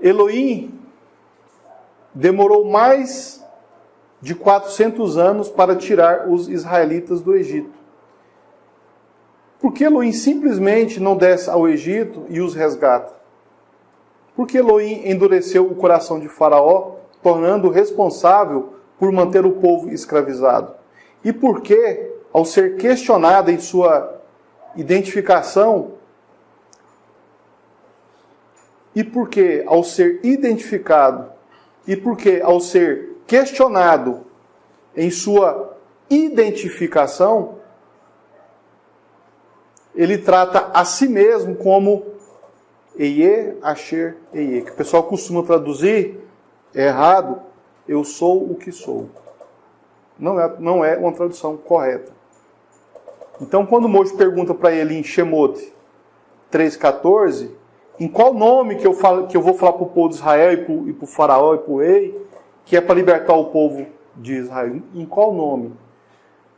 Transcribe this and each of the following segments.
Elohim demorou mais de 400 anos para tirar os israelitas do Egito. Por que Elohim simplesmente não desce ao Egito e os resgata? Por que Elohim endureceu o coração de Faraó, tornando-o responsável por manter o povo escravizado? E por que, ao ser questionado em sua identificação, e por que, ao ser identificado, e por que, ao ser questionado em sua identificação, ele trata a si mesmo como Eie, Asher, Eie, que o pessoal costuma traduzir errado, eu sou o que sou. Não é uma tradução correta. Então, quando Moshe pergunta para ele em Shemot 3,14, em qual nome que eu vou falar para o povo de Israel e para o faraó e para o rei, que é para libertar o povo de Israel? Em qual nome?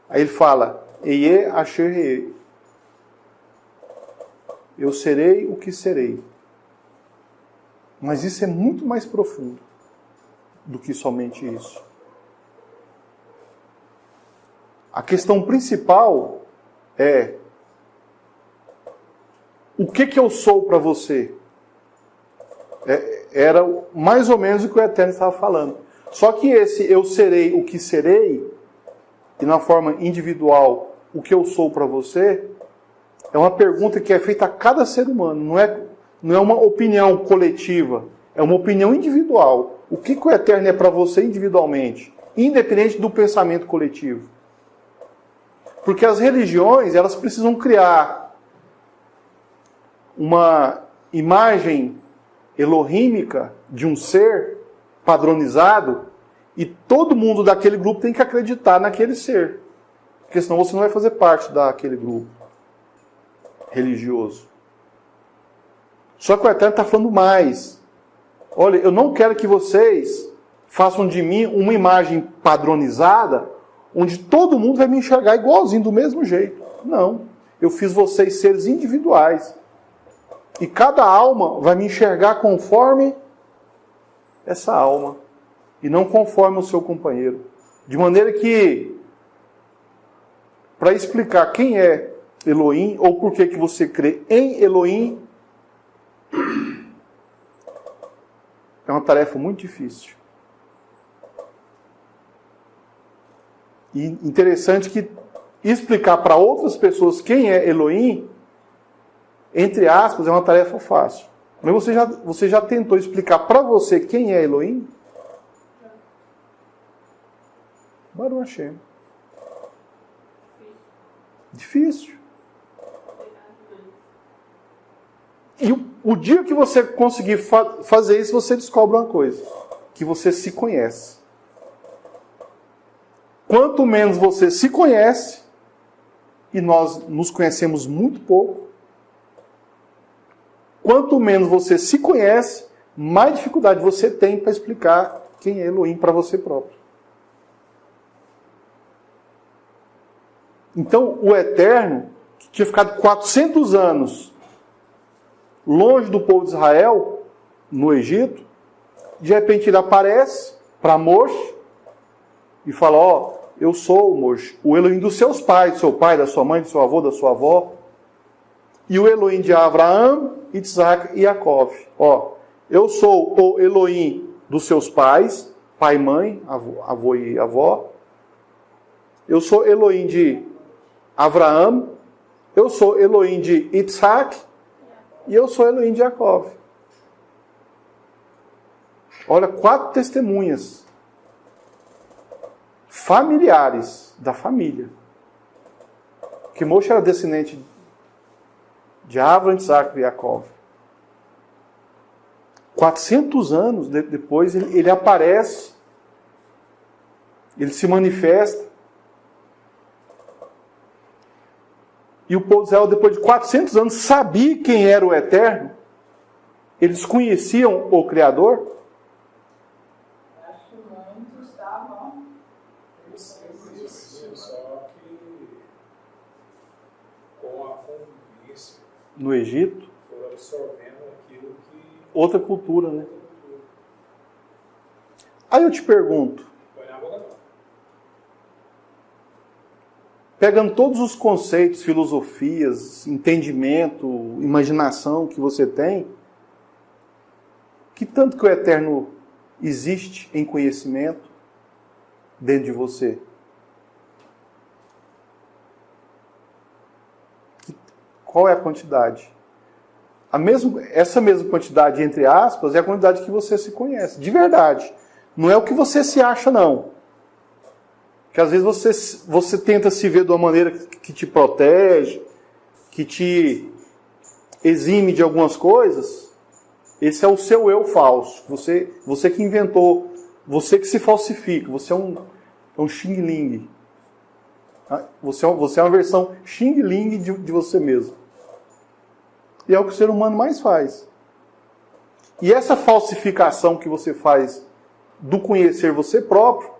Aí ele fala, Eie, Asher, Eie. Eu serei o que serei. Mas isso é muito mais profundo do que somente isso. A questão principal é: o que eu sou para você? Era mais ou menos o que o Eterno estava falando. Só que esse eu serei o que serei, e na forma individual, o que eu sou para você, é uma pergunta que é feita a cada ser humano. Não é uma opinião coletiva, é uma opinião individual. O que o Eterno é para você individualmente, independente do pensamento coletivo? Porque as religiões, elas precisam criar uma imagem elohímica de um ser padronizado, e todo mundo daquele grupo tem que acreditar naquele ser. Porque senão você não vai fazer parte daquele grupo religioso. Só que o Eterno está falando mais. Olha, eu não quero que vocês façam de mim uma imagem padronizada, onde todo mundo vai me enxergar igualzinho, do mesmo jeito. Não. Eu fiz vocês seres individuais. E cada alma vai me enxergar conforme essa alma, e não conforme o seu companheiro. De maneira que, para explicar quem é Elohim, ou por que você crê em Elohim, é uma tarefa muito difícil. E interessante que explicar para outras pessoas quem é Elohim, entre aspas, é uma tarefa fácil. Mas você já tentou explicar para você quem é Elohim? Baruch Hashem. Difícil. E o dia que você conseguir fazer isso, você descobre uma coisa: que você se conhece. Quanto menos você se conhece, e nós nos conhecemos muito pouco, quanto menos você se conhece, mais dificuldade você tem para explicar quem é Elohim para você próprio. Então, o Eterno, que tinha ficado 400 anos longe do povo de Israel, no Egito, de repente ele aparece para Moshe e fala: ó, eu sou, Moshe, o Elohim dos seus pais, do seu pai, da sua mãe, do seu avô, da sua avó, e o Elohim de Abraão, Isaac e Jacó. Ó, eu sou o Elohim dos seus pais, pai e mãe, avô e avó. Eu sou Elohim de Abraão, eu sou Elohim de Isaac, e eu sou Elohim de Jacó. Olha, 4 testemunhas familiares da família. Que Moshe era descendente de Abraão, Isaac e Jacó. 400 anos depois ele aparece, ele se manifesta. E o povo de Israel, depois de 400 anos, sabia quem era o Eterno? Eles conheciam o Criador? Acho que muitos estavam. Só que com a convivência No Egito? foram absorvendo aquilo que Outra cultura, né? Aí eu te pergunto, pegando todos os conceitos, filosofias, entendimento, imaginação que você tem, que tanto que o eterno existe em conhecimento dentro de você? Qual é a quantidade? Essa mesma quantidade, entre aspas, é a quantidade que você se conhece, de verdade. Não é o que você se acha, não. Porque às vezes você tenta se ver de uma maneira que te protege, que te exime de algumas coisas. Esse é o seu eu falso. Você que inventou, você que se falsifica. Você é um Xing Ling. Você é uma versão Xing Ling de você mesmo. E é o que o ser humano mais faz. E essa falsificação que você faz do conhecer você próprio,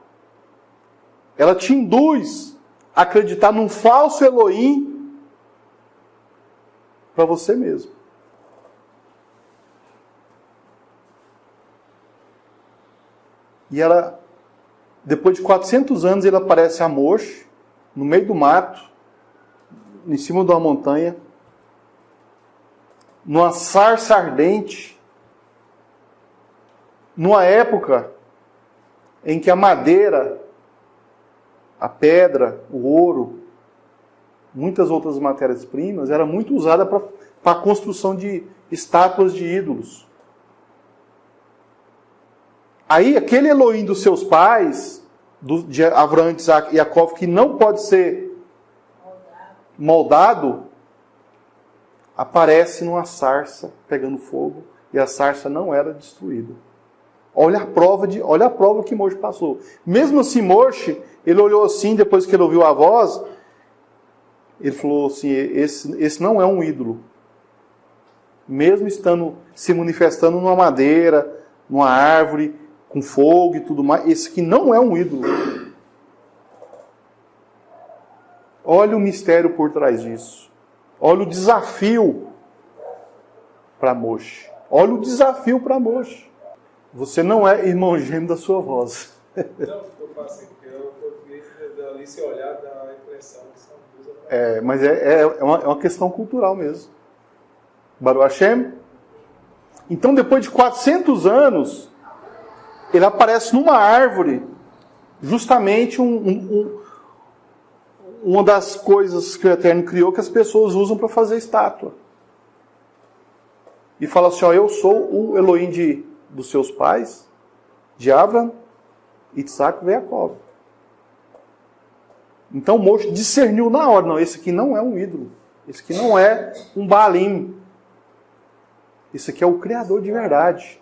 ela te induz a acreditar num falso Elohim para você mesmo. E ela, depois de 400 anos, ele aparece a Moshe, no meio do mato, em cima de uma montanha, numa sarça ardente, numa época em que a madeira, a pedra, o ouro, muitas outras matérias-primas, era muito usada para a construção de estátuas de ídolos. Aí, aquele Elohim dos seus pais, de Abraão, Isaac e Jacó, que não pode ser moldado, aparece numa sarça pegando fogo, e a sarça não era destruída. Olha a prova que Moshe passou. Mesmo assim, Moshe, ele olhou assim, depois que ele ouviu a voz, ele falou assim, esse não é um ídolo. Mesmo estando se manifestando numa madeira, numa árvore, com fogo e tudo mais, esse aqui não é um ídolo. Olha o mistério por trás disso. Olha o desafio para Moshe. Olha o desafio para Moshe. Você não é irmão gêmeo da sua voz. Não, eu faço aqui, eu português ali se olhar dá a impressão que são duas. Mas é uma questão cultural mesmo. Baruch Hashem. Então, depois de 400 anos, ele aparece numa árvore, justamente uma das coisas que o Eterno criou que as pessoas usam para fazer estátua. E fala assim, eu sou o Elohim dos seus pais, de Abraão, Isaac e Jacó. Então Moshe discerniu na hora, não, esse aqui não é um ídolo, esse aqui não é um Baalim, esse aqui é o Criador de verdade.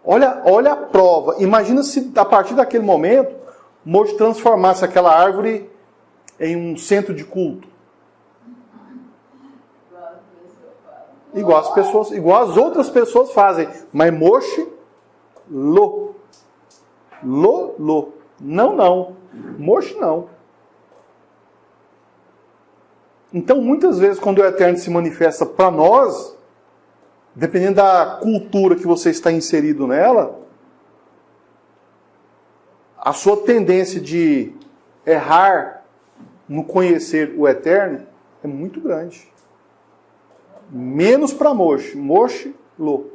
Olha a prova, imagina se a partir daquele momento Moshe transformasse aquela árvore em um centro de culto. Igual as outras pessoas fazem. Mas Moshe, lo. Não. Moshe não. Então, muitas vezes, quando o Eterno se manifesta para nós, dependendo da cultura que você está inserido nela, a sua tendência de errar no conhecer o Eterno é muito grande. Menos para Moshe. Moshe, lo.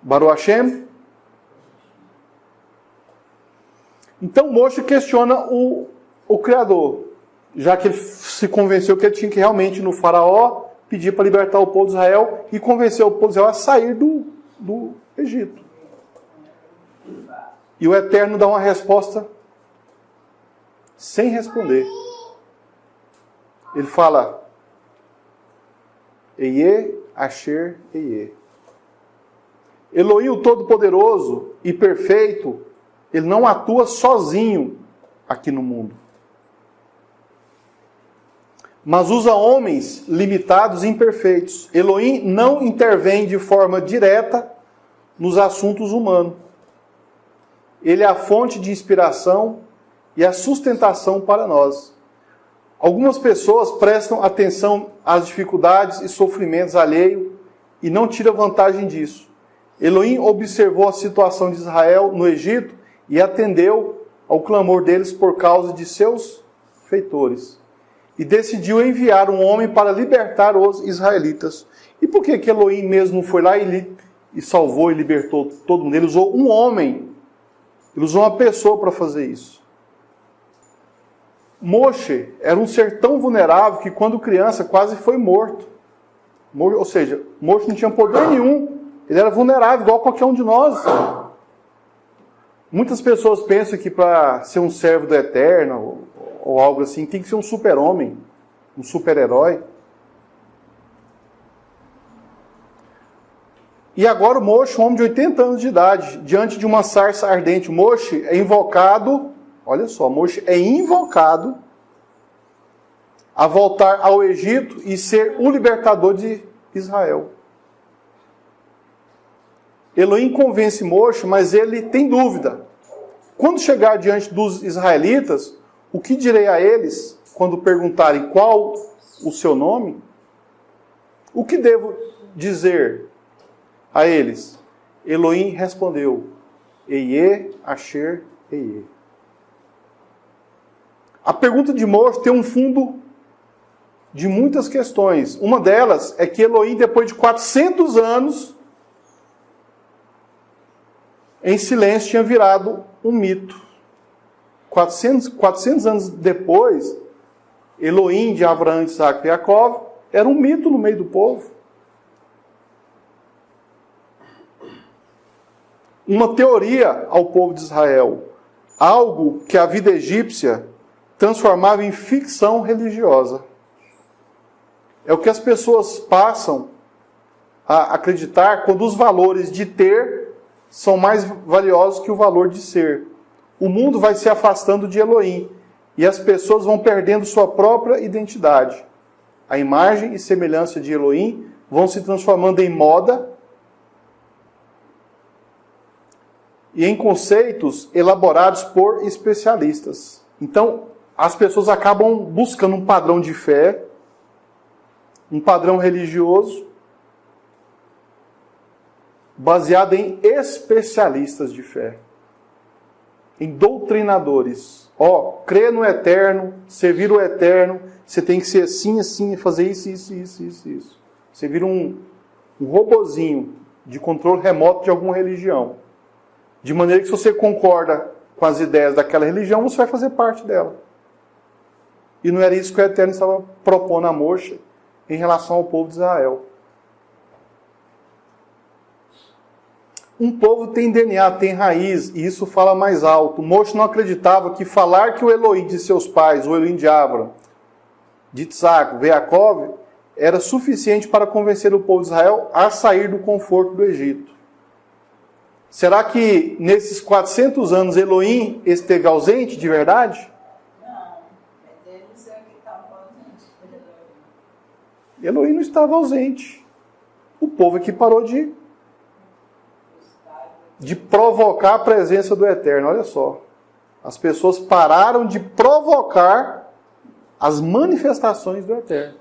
Baruch Hashem. Então Moshe questiona o Criador, já que ele se convenceu que ele tinha que realmente no faraó pedir para libertar o povo de Israel e convencer o povo de Israel a sair do Egito. E o Eterno dá uma resposta sem responder. Ele fala, Eie, Asher, Eie. Elohim, o Todo-Poderoso e Perfeito, ele não atua sozinho aqui no mundo. Mas usa homens limitados e imperfeitos. Elohim não intervém de forma direta nos assuntos humanos. Ele é a fonte de inspiração e a sustentação para nós. Algumas pessoas prestam atenção às dificuldades e sofrimentos alheios e não tiram vantagem disso. Elohim observou a situação de Israel no Egito e atendeu ao clamor deles por causa de seus feitores. E decidiu enviar um homem para libertar os israelitas. E por que Elohim mesmo não foi lá e salvou e libertou todo mundo? Ele usou um homem. Ele usou uma pessoa para fazer isso. Moshe era um ser tão vulnerável que quando criança quase foi morto. Ou seja, Moshe não tinha poder nenhum. Ele era vulnerável, igual qualquer um de nós. Muitas pessoas pensam que para ser um servo do Eterno ou algo assim, tem que ser um super-homem, um super-herói. E agora o Moshe, um homem de 80 anos de idade, diante de uma sarça ardente, Moshe é invocado, olha só, Moshe é invocado a voltar ao Egito e ser o libertador de Israel. Elohim convence Moshe, mas ele tem dúvida. Quando chegar diante dos israelitas, o que direi a eles quando perguntarem qual o seu nome? O que devo dizer a eles? Elohim respondeu: Eie, Asher, Eie. A pergunta de Moshe tem um fundo de muitas questões. Uma delas é que Elohim, depois de 400 anos, em silêncio, tinha virado um mito. 400 anos depois, Elohim de Abraão, Isaac e Jacó era um mito no meio do povo. Uma teoria ao povo de Israel. Algo que a vida egípcia transformava em ficção religiosa. É o que as pessoas passam a acreditar quando os valores de ter são mais valiosos que o valor de ser. O mundo vai se afastando de Elohim e as pessoas vão perdendo sua própria identidade. A imagem e semelhança de Elohim vão se transformando em moda e em conceitos elaborados por especialistas. Então, as pessoas acabam buscando um padrão de fé, um padrão religioso, baseado em especialistas de fé, em doutrinadores. Crer no Eterno, servir o Eterno, você tem que ser assim, assim, fazer isso, isso, isso, isso, isso. Você vira um robozinho de controle remoto de alguma religião. De maneira que se você concorda com as ideias daquela religião, você vai fazer parte dela. E não era isso que o Eterno estava propondo a Moshe em relação ao povo de Israel. Um povo tem DNA, tem raiz, e isso fala mais alto. Moshe não acreditava que falar que o Elohim de seus pais, o Elohim de Abraão, de Isaac, de Jacó, era suficiente para convencer o povo de Israel a sair do conforto do Egito. Será que nesses 400 anos Elohim esteve ausente de verdade? Não, eles é que estavam ausentes. Elohim não estava ausente. O povo é que parou de provocar a presença do Eterno. Olha só. As pessoas pararam de provocar as manifestações do Eterno.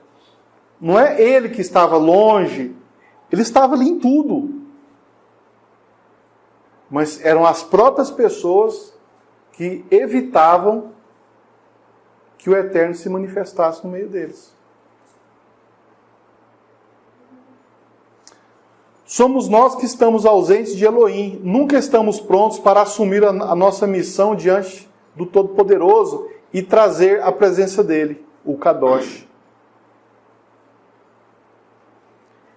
Não é ele que estava longe. Ele estava ali em tudo. Mas eram as próprias pessoas que evitavam que o Eterno se manifestasse no meio deles. Somos nós que estamos ausentes de Elohim. Nunca estamos prontos para assumir a nossa missão diante do Todo-Poderoso e trazer a presença dele, o Kadosh.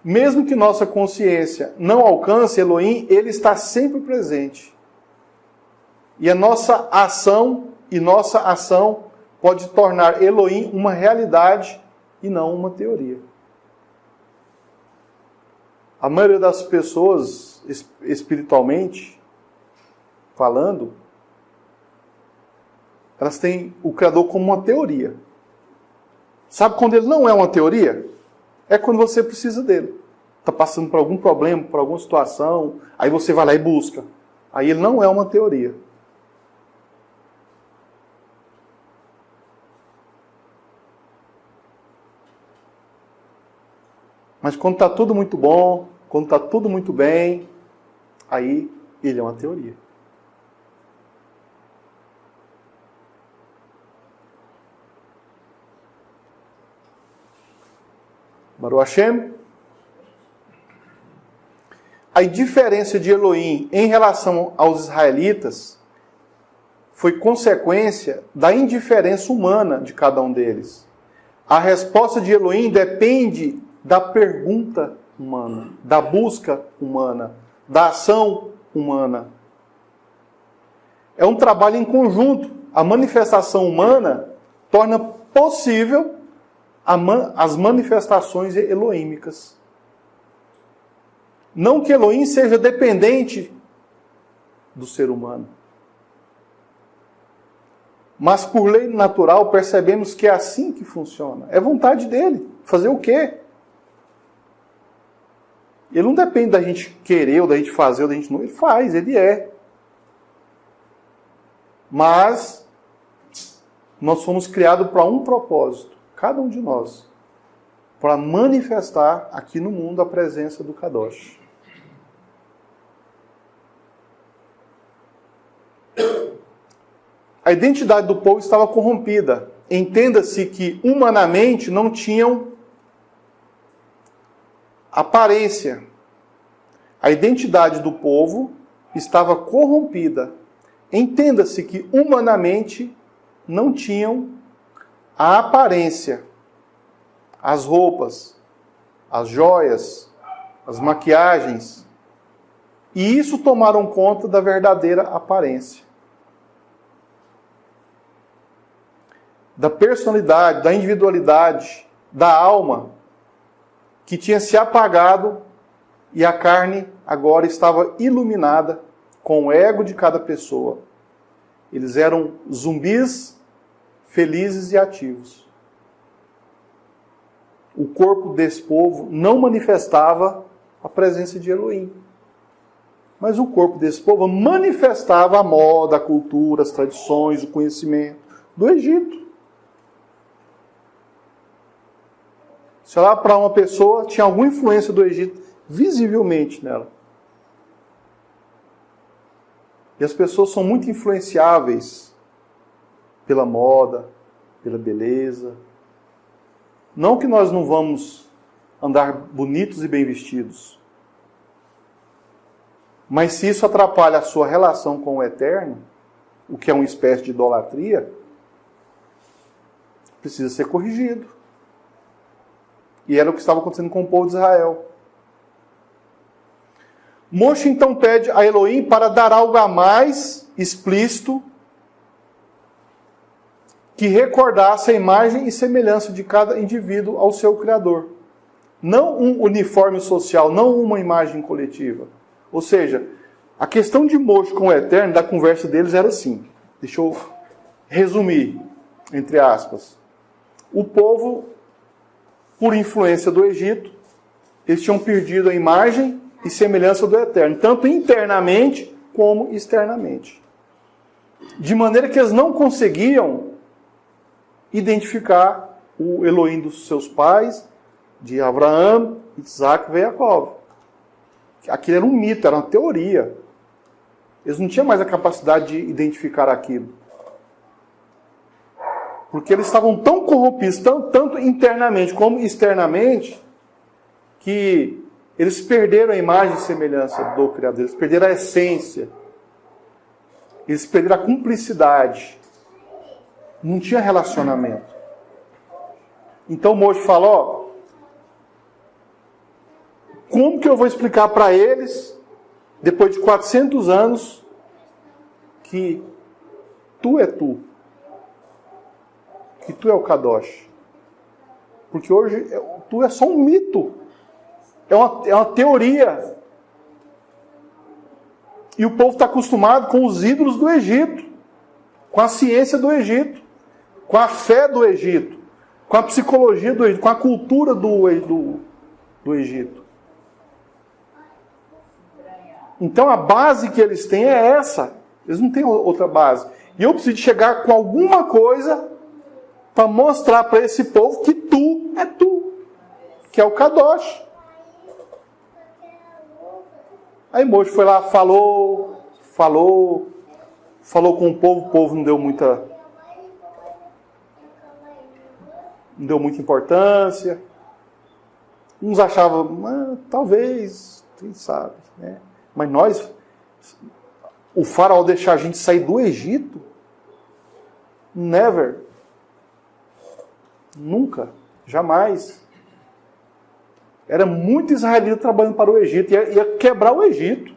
Mesmo que nossa consciência não alcance Elohim, ele está sempre presente. E a nossa ação pode tornar Elohim uma realidade e não uma teoria. A maioria das pessoas, espiritualmente falando, elas têm o Criador como uma teoria. Sabe quando ele não é uma teoria? É quando você precisa dele. Está passando por algum problema, por alguma situação, aí você vai lá e busca. Aí ele não é uma teoria. Mas quando está tudo muito bom, quando está tudo muito bem, aí ele é uma teoria. Baruch Hashem. A indiferença de Elohim em relação aos israelitas foi consequência da indiferença humana de cada um deles. A resposta de Elohim depende da pergunta humana, da busca humana, da ação humana. É um trabalho em conjunto. A manifestação humana torna possível as manifestações elohímicas. Não que Elohim seja dependente do ser humano. Mas por lei natural percebemos que é assim que funciona. É vontade dele. Fazer o quê? Ele não depende da gente querer, ou da gente fazer, ou da gente não. Ele faz, ele é. Mas nós fomos criados para um propósito. Cada um de nós. Para manifestar aqui no mundo a presença do Kadosh. A identidade do povo estava corrompida. Entenda-se que humanamente não tinham aparência. A identidade do povo estava corrompida. Entenda-se que humanamente não tinham a aparência, as roupas, as joias, as maquiagens. E isso tomaram conta da verdadeira aparência. Da personalidade, da individualidade, da alma, que tinha se apagado e a carne agora estava iluminada com o ego de cada pessoa. Eles eram zumbis felizes e ativos. O corpo desse povo não manifestava a presença de Elohim. Mas o corpo desse povo manifestava a moda, a cultura, as tradições, o conhecimento do Egito. Se olhar para uma pessoa, tinha alguma influência do Egito visivelmente nela. E as pessoas são muito influenciáveis pela moda, pela beleza. Não que nós não vamos andar bonitos e bem vestidos. Mas se isso atrapalha a sua relação com o Eterno, o que é uma espécie de idolatria, precisa ser corrigido. E era o que estava acontecendo com o povo de Israel. Moshe então pede a Elohim para dar algo a mais explícito que recordasse a imagem e semelhança de cada indivíduo ao seu Criador. Não um uniforme social, não uma imagem coletiva. Ou seja, a questão de Moshe com o Eterno, da conversa deles, era assim. Deixa eu resumir, entre aspas. O povo, por influência do Egito, eles tinham perdido a imagem e semelhança do Eterno, tanto internamente como externamente. De maneira que eles não conseguiam identificar o Elohim dos seus pais, de Abraão, Isaac e Jacó. Aquilo era um mito, era uma teoria. Eles não tinham mais a capacidade de identificar aquilo. Porque eles estavam tão corrompidos, tanto internamente como externamente, que eles perderam a imagem e semelhança do Criador, eles perderam a essência, eles perderam a cumplicidade. Não tinha relacionamento. Então Moshe fala, como que eu vou explicar para eles, depois de 400 anos, que tu é tu? Que tu é o Kadosh? Porque hoje tu é só um mito. É uma teoria. E o povo está acostumado com os ídolos do Egito, com a ciência do Egito, com a fé do Egito, com a psicologia do Egito, com a cultura do Egito. Então a base que eles têm é essa. Eles não têm outra base. E eu preciso chegar com alguma coisa para mostrar para esse povo que tu é tu, que é o Kadosh. Aí Moshe foi lá, falou com o povo não deu muita importância. Uns achavam, talvez, quem sabe, né? Mas o faraó deixar a gente sair do Egito? Never. Nunca. Jamais. Era muito israelita trabalhando para o Egito. Ia quebrar o Egito.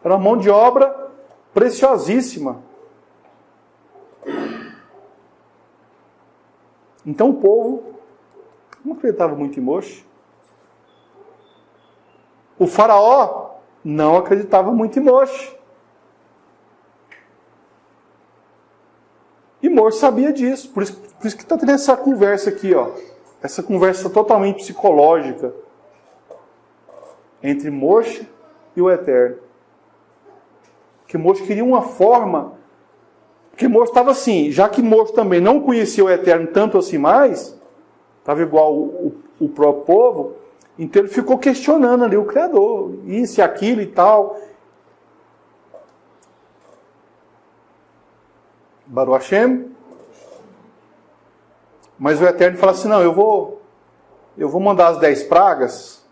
Era uma mão de obra preciosíssima. Então o povo não acreditava muito em Moshe. O faraó não acreditava muito em Moshe. E Moshe sabia disso. Por isso que está tendo essa conversa aqui, ó. Essa conversa totalmente psicológica entre Moshe e o Eterno. Porque Moshe queria uma forma. Porque Moshe estava assim, já que Moshe também não conhecia o Eterno tanto assim mais, estava igual o próprio povo, então ele ficou questionando ali o Criador, isso e aquilo e tal. Baruch Hashem. Mas o Eterno fala assim, não, eu vou mandar as 10 pragas,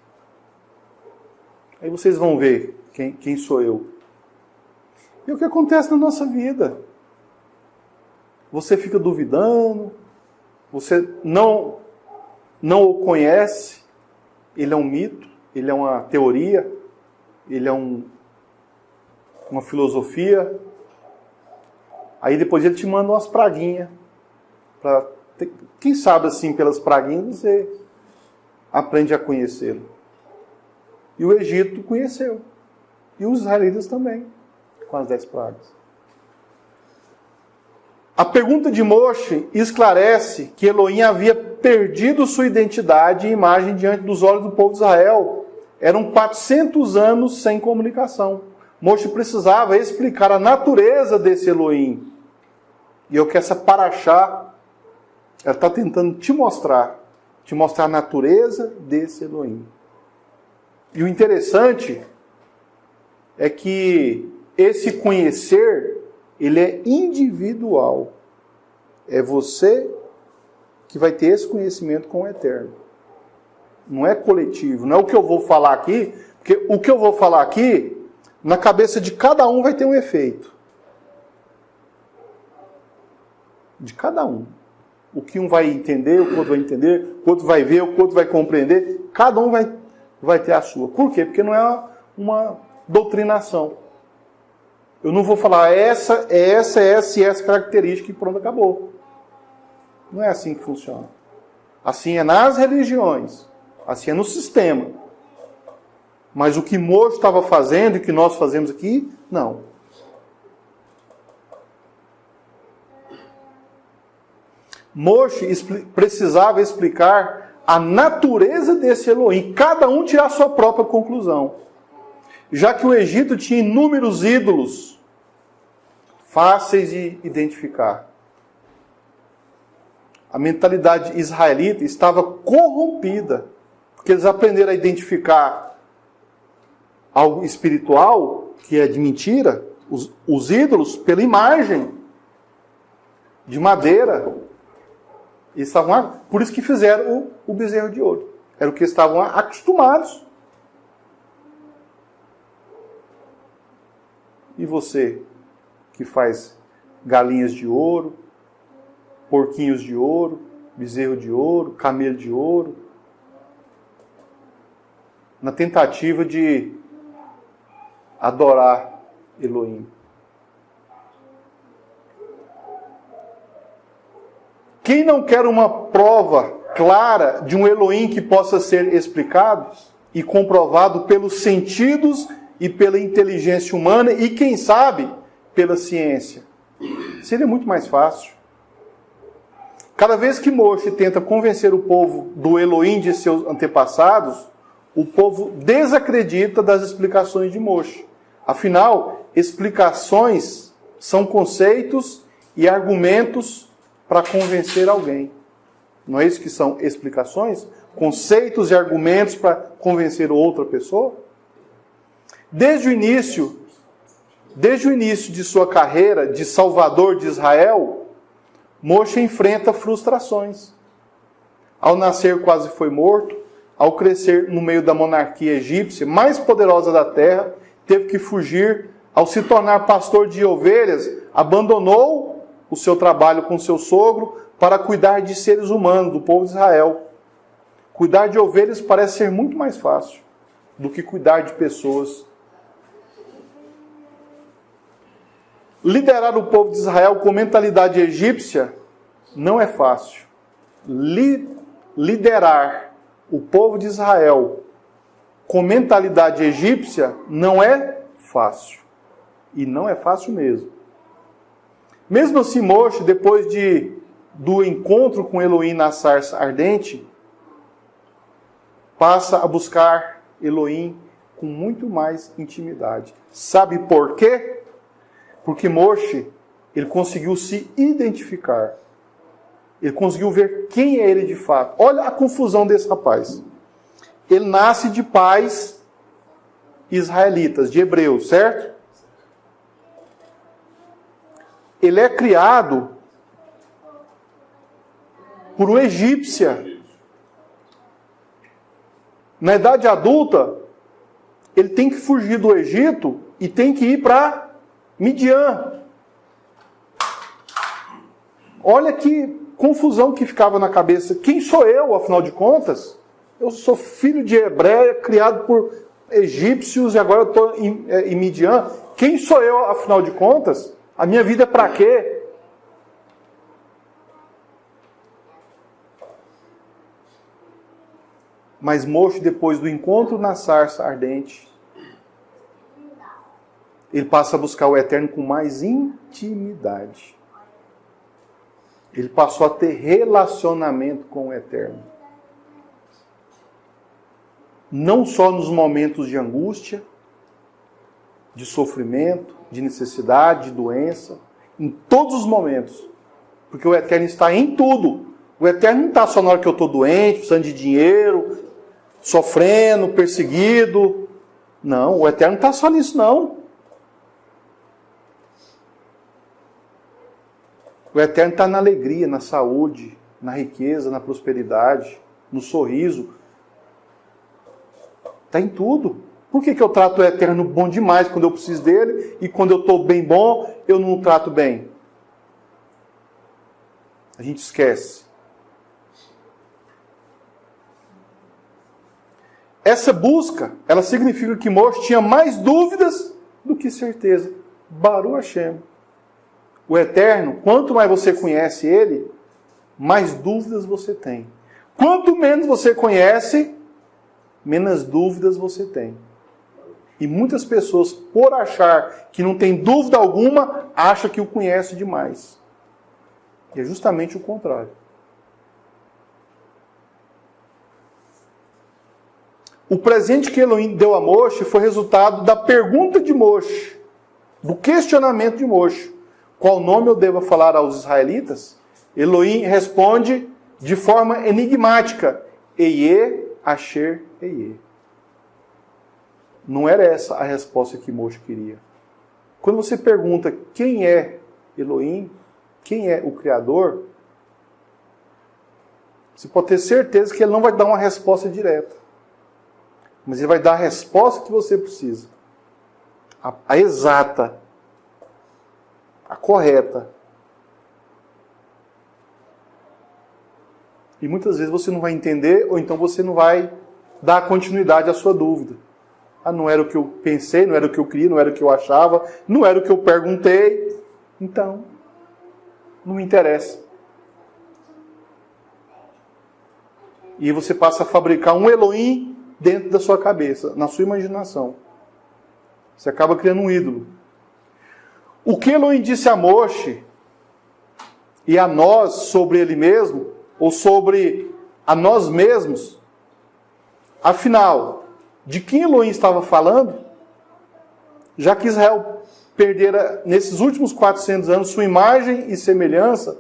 aí vocês vão ver quem sou eu. E o que acontece na nossa vida? Você fica duvidando, você não o conhece, ele é um mito, ele é uma teoria, ele é uma filosofia. Aí depois ele te manda umas praguinhas. Quem sabe assim, pelas praguinhas, você aprende a conhecê-lo. E o Egito conheceu. E os israelitas também, com as 10 pragas. A pergunta de Moshe esclarece que Elohim havia perdido sua identidade e imagem diante dos olhos do povo de Israel. Eram 400 anos sem comunicação. Moshe precisava explicar a natureza desse Elohim. E eu que essa paraxá, ela está tentando te mostrar a natureza desse Elohim. E o interessante é que esse conhecer, ele é individual. É você que vai ter esse conhecimento com o Eterno. Não é coletivo. Não é o que eu vou falar aqui, porque o que eu vou falar aqui, na cabeça de cada um vai ter um efeito. De cada um. O que um vai entender, o que o outro vai entender, o que o outro vai ver, o que o outro vai compreender. Cada um vai ter a sua. Por quê? Porque não é uma doutrinação. Eu não vou falar essa característica e pronto, acabou. Não é assim que funciona. Assim é nas religiões. Assim é no sistema. Mas o que Moshe estava fazendo e o que nós fazemos aqui, não. Moshe precisava explicar a natureza desse Elohim. Cada um tirar a sua própria conclusão. Já que o Egito tinha inúmeros ídolos fáceis de identificar. A mentalidade israelita estava corrompida, porque eles aprenderam a identificar algo espiritual, que é de mentira, os ídolos, pela imagem de madeira. Por isso que fizeram o bezerro de ouro. Era o que estavam acostumados. E você, que faz galinhas de ouro, porquinhos de ouro, bezerro de ouro, camelo de ouro, na tentativa de adorar Elohim. Quem não quer uma prova clara de um Elohim que possa ser explicado e comprovado pelos sentidos e pela inteligência humana e, quem sabe, pela ciência? Seria muito mais fácil. Cada vez que Moshe tenta convencer o povo do Elohim de seus antepassados, o povo desacredita das explicações de Moshe. Afinal, explicações são conceitos e argumentos para convencer alguém. Não é isso que são explicações? Conceitos e argumentos para convencer outra pessoa? Desde o início de sua carreira de salvador de Israel, Moshe enfrenta frustrações. Ao nascer quase foi morto, ao crescer no meio da monarquia egípcia, mais poderosa da terra, teve que fugir. Ao se tornar pastor de ovelhas, abandonou o seu trabalho com seu sogro para cuidar de seres humanos, do povo de Israel. Cuidar de ovelhas parece ser muito mais fácil do que cuidar de pessoas. Liderar o povo de Israel com mentalidade egípcia não é fácil. Liderar o povo de Israel com mentalidade egípcia não é fácil. E não é fácil mesmo. Mesmo assim, Moshe, depois do encontro com Elohim na sarça ardente, passa a buscar Elohim com muito mais intimidade. Sabe por quê? Porque Moshe, ele conseguiu se identificar. Ele conseguiu ver quem é ele de fato. Olha a confusão desse rapaz. Ele nasce de pais israelitas, de hebreus, certo? Ele é criado por uma egípcia. Na idade adulta, ele tem que fugir do Egito e tem que ir para Midian. Olha que confusão que ficava na cabeça. Quem sou eu, afinal de contas? Eu sou filho de hebreia, criado por egípcios e agora eu estou em Midian. Quem sou eu, afinal de contas? A minha vida é para quê? Mas Moshe, depois do encontro na sarça ardente, ele passa a buscar o Eterno com mais intimidade. Ele passou a ter relacionamento com o Eterno. Não só nos momentos de angústia, de sofrimento, de necessidade, de doença, em todos os momentos. Porque o Eterno está em tudo. O Eterno não está só na hora que eu estou doente, precisando de dinheiro, sofrendo, perseguido. Não, o Eterno não está só nisso, não. O Eterno está na alegria, na saúde, na riqueza, na prosperidade, no sorriso. Está em tudo. Por que eu trato o Eterno bom demais quando eu preciso dele e quando eu estou bem bom, eu não o trato bem? A gente esquece. Essa busca, ela significa que Moshe tinha mais dúvidas do que certeza. Baruch Hashem. O Eterno, quanto mais você conhece Ele, mais dúvidas você tem. Quanto menos você conhece, menos dúvidas você tem. E muitas pessoas, por achar que não tem dúvida alguma, acham que o conhece demais. E é justamente o contrário. O presente que Elohim deu a Moshe foi resultado da pergunta de Moshe, do questionamento de Moshe. Qual nome eu devo falar aos israelitas? Elohim responde de forma enigmática: Eie Asher Eie. Não era essa a resposta que Moshe queria. Quando você pergunta quem é Elohim, quem é o Criador, você pode ter certeza que ele não vai dar uma resposta direta. Mas ele vai dar a resposta que você precisa. A exata. A correta. E muitas vezes você não vai entender, ou então você não vai dar continuidade à sua dúvida. Ah, não era o que eu pensei, não era o que eu queria, não era o que eu achava, não era o que eu perguntei. Então, não me interessa. E você passa a fabricar um Elohim dentro da sua cabeça, na sua imaginação. Você acaba criando um ídolo. O que Elohim disse a Moshe e a nós sobre ele mesmo, ou sobre a nós mesmos, afinal, de quem Elohim estava falando? Já que Israel perdera, nesses últimos 400 anos, sua imagem e semelhança,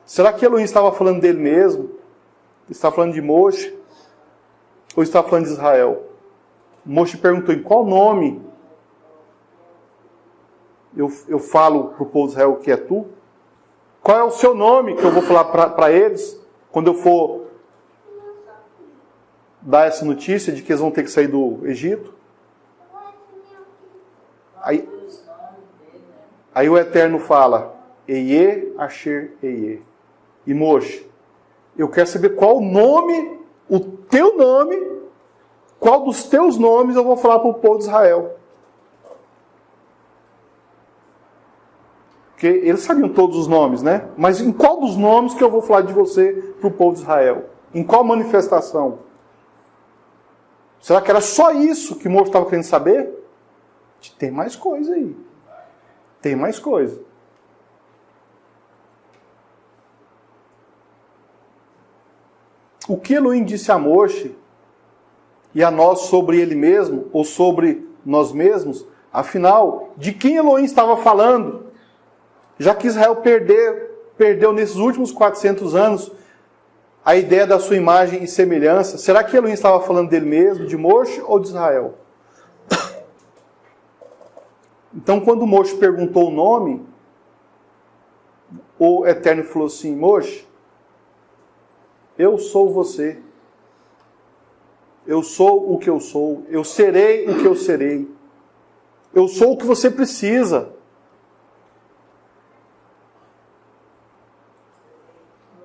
será que Elohim estava falando dele mesmo? Está falando de Moshe? Ou está falando de Israel? Moshe perguntou, em qual nome eu falo para o povo de Israel que é tu? Qual é o seu nome que eu vou falar para eles quando eu for dar essa notícia de que eles vão ter que sair do Egito? Aí o Eterno fala, Eie Asher Eie. E Moshe, eu quero saber qual o nome, o teu nome, qual dos teus nomes eu vou falar para o povo de Israel. Porque eles sabiam todos os nomes, né? Mas em qual dos nomes que eu vou falar de você para o povo de Israel? Em qual manifestação? Será que era só isso que Moshe estava querendo saber? Tem mais coisa aí. Tem mais coisa. O que Elohim disse a Moshe e a nós sobre ele mesmo, ou sobre nós mesmos, afinal, de quem Elohim estava falando? Já que Israel perdeu nesses últimos 400 anos a ideia da sua imagem e semelhança, será que Elohim estava falando dele mesmo, de Moshe ou de Israel? Então, quando Moshe perguntou o nome, o Eterno falou assim, Moshe, eu sou você. Eu sou o que eu sou. Eu serei o que eu serei. Eu sou o que você precisa.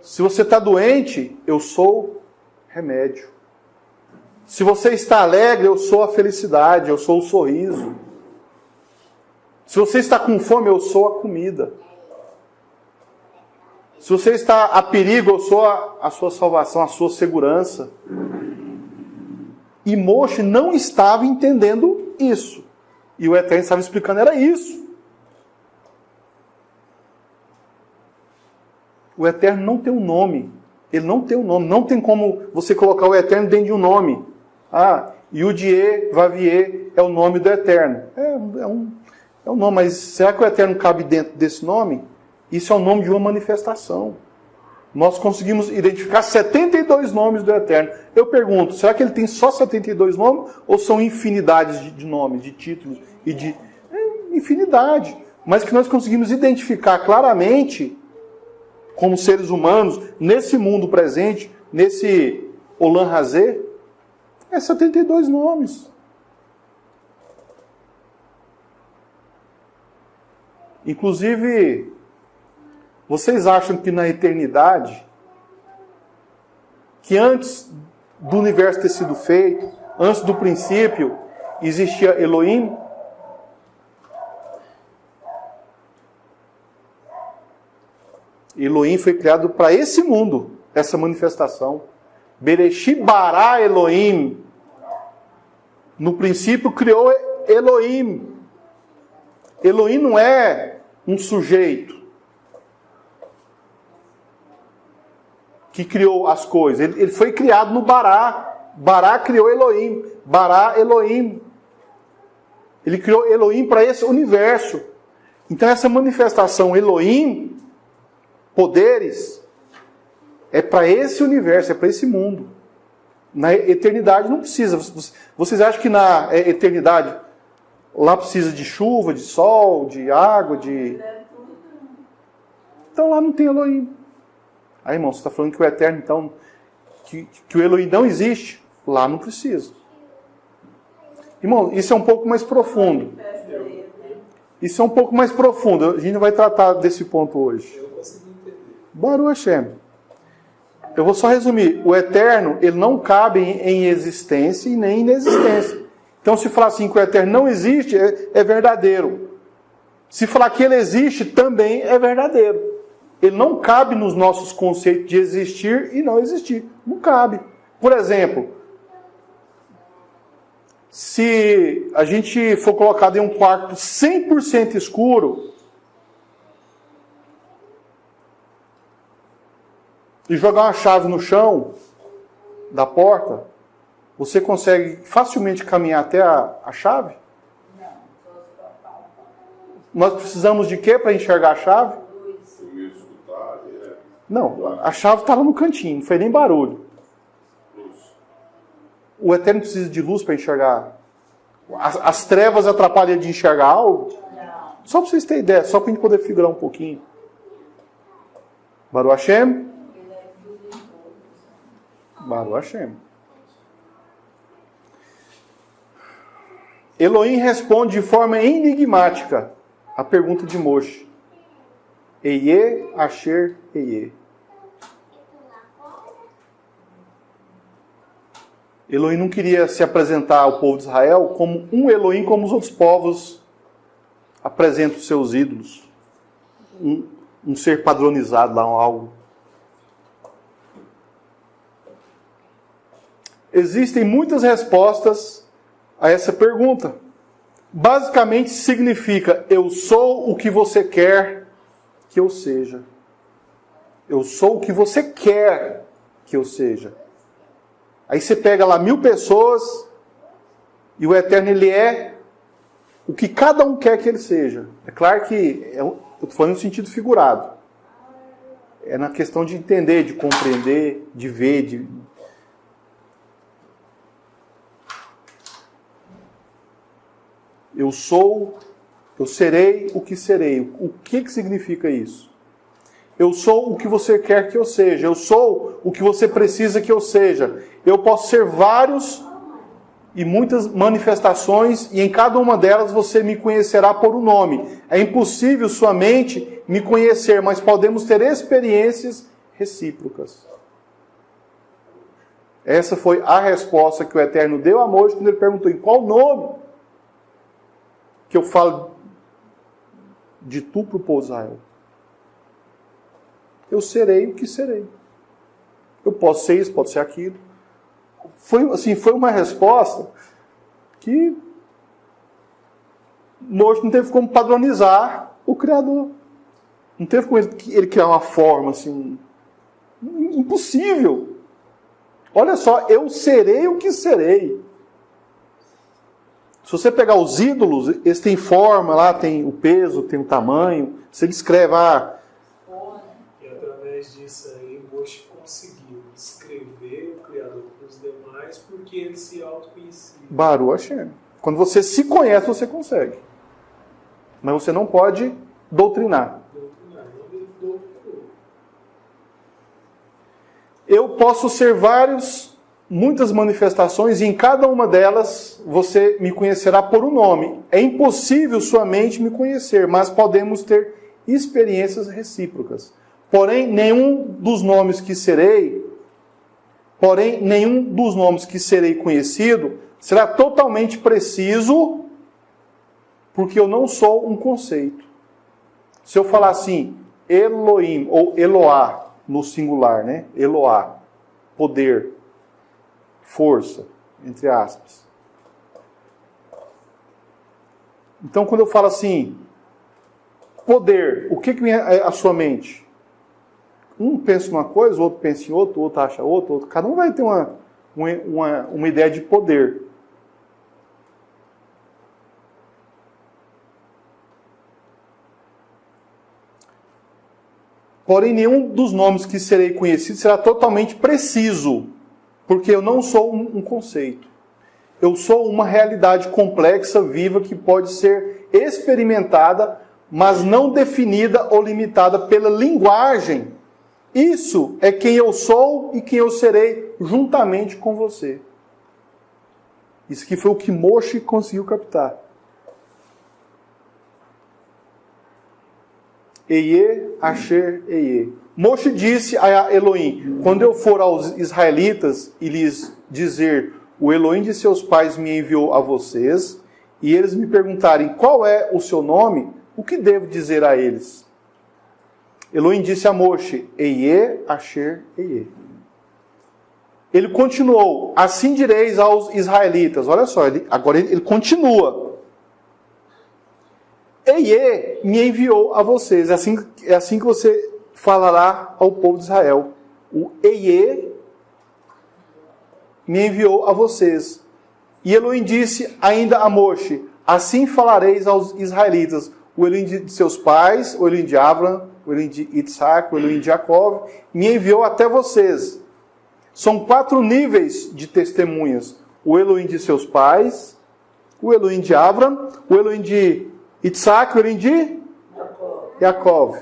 Se você está doente, eu sou remédio. Se você está alegre, eu sou a felicidade, eu sou o sorriso. Se você está com fome, eu sou a comida. Se você está a perigo, eu sou a sua salvação, a sua segurança. E Moshe não estava entendendo isso. E o Eterno estava explicando, era isso. O Eterno não tem um nome. Ele não tem um nome. Não tem como você colocar o Eterno dentro de um nome. Ah, Yudie, Vavie é o nome do Eterno. É um nome, mas será que o Eterno cabe dentro desse nome? Isso é o nome de uma manifestação. Nós conseguimos identificar 72 nomes do Eterno. Eu pergunto, será que ele tem só 72 nomes? Ou são infinidades de nomes, de títulos? E de infinidade. Mas que nós conseguimos identificar claramente, como seres humanos, nesse mundo presente, nesse Olam Hazé, é 72 nomes. Inclusive, vocês acham que na eternidade, que antes do universo ter sido feito, antes do princípio, existia Elohim? Elohim foi criado para esse mundo, essa manifestação. Bereshit bara Elohim. No princípio criou Elohim. Elohim não é um sujeito que criou as coisas. Ele foi criado no Bará. Bará criou Elohim. Bará Elohim. Ele criou Elohim para esse universo. Então essa manifestação Elohim, poderes, é para esse universo, é para esse mundo. Na eternidade não precisa. Vocês acham que na eternidade lá precisa de chuva, de sol, de água, de... Então lá não tem Elohim. Aí, irmão, você está falando que o Eterno, então, que o Elohim não existe? Lá não precisa. Irmão, isso é um pouco mais profundo. Isso é um pouco mais profundo. A gente não vai tratar desse ponto hoje. Eu consegui entender. Baruch Hashem. Eu vou só resumir. O Eterno, ele não cabe em existência e nem em inexistência. Então, se falar assim que o Eterno não existe, é verdadeiro. Se falar que ele existe, também é verdadeiro. Ele não cabe nos nossos conceitos de existir e não existir. Não cabe. Por exemplo, se a gente for colocado em um quarto 100% escuro e jogar uma chave no chão da porta, você consegue facilmente caminhar até a chave? Nós precisamos de quê para enxergar a chave? Não, a chave está lá no cantinho, não foi nem barulho. O Eterno precisa de luz para enxergar As trevas atrapalham de enxergar algo? Não. Só para vocês terem ideia, só para a gente poder figurar um pouquinho. Baruch Hashem? Ele é tudo em todos. Baruch Hashem. Elohim responde de forma enigmática a pergunta de Moshe. Eie, Asher, Eie. Elohim não queria se apresentar ao povo de Israel como um Elohim como os outros povos apresentam os seus ídolos. Um ser padronizado lá, algo. Existem muitas respostas a essa pergunta. Basicamente significa: eu sou o que você quer que eu seja. Eu sou o que você quer que eu seja. Aí você pega lá 1000 pessoas e o Eterno, ele é o que cada um quer que ele seja. É claro que eu estou falando no sentido figurado. É na questão de entender, de compreender, de ver, Eu serei o que serei. O que significa isso? Eu sou o que você quer que eu seja. Eu sou o que você precisa que eu seja. Eu posso ser vários e muitas manifestações, e em cada uma delas você me conhecerá por um nome. É impossível sua mente me conhecer, mas podemos ter experiências recíprocas. Essa foi a resposta que o Eterno deu a Moshe quando ele perguntou: em qual nome que eu falo de tu para o povo de Israel? Eu serei o que serei. Eu posso ser isso, pode ser aquilo. Foi uma resposta que Moshe não teve como padronizar o Criador. Não teve como ele criar uma forma assim. Impossível. Olha só, eu serei o que serei. Se você pegar os ídolos, eles têm forma, lá tem o peso, tem o tamanho. Você descreve, E através disso aí, Moshe conseguiu descrever o Criador para os demais, porque ele se autoconhecia. Baruch Hashem. Quando você se conhece, você consegue. Mas você não pode doutrinar. Eu posso ser muitas manifestações, e em cada uma delas você me conhecerá por um nome. É impossível sua mente me conhecer, mas podemos ter experiências recíprocas. Porém, nenhum dos nomes que serei conhecido será totalmente preciso, porque eu não sou um conceito. Se eu falar assim, Elohim, ou Eloá, no singular, né? Eloá, poder, força, entre aspas. Então, quando eu falo assim, poder, o que vem à sua mente? Um pensa uma coisa, o outro pensa em outro, o outro acha outro. Cada um vai ter uma ideia de poder. Porém, nenhum dos nomes que serei conhecido será totalmente preciso, porque eu não sou um conceito. Eu sou uma realidade complexa, viva, que pode ser experimentada, mas não definida ou limitada pela linguagem. Isso é quem eu sou e quem eu serei juntamente com você. Isso aqui foi o que Moshe conseguiu captar. Eie, Asher, Eie. Moshe disse a Elohim: quando eu for aos israelitas e lhes dizer, o Elohim de seus pais me enviou a vocês, e eles me perguntarem qual é o seu nome, o que devo dizer a eles? Elohim disse a Moshe: Eie, Asher, Eie. Ele continuou: assim direis aos israelitas. Olha só, agora ele continua. Eie me enviou a vocês. É assim que você falará ao povo de Israel. O Eie me enviou a vocês. E Elohim disse ainda a Moshe: assim falareis aos israelitas. O Elohim de seus pais, o Elohim de Abraham, o Elohim de Isaac, o Elohim de Jacó, me enviou até vocês. São 4 níveis de testemunhas. O Elohim de seus pais, o Elohim de Avram, o Elohim de Isaac, o Elohim de Yaakov.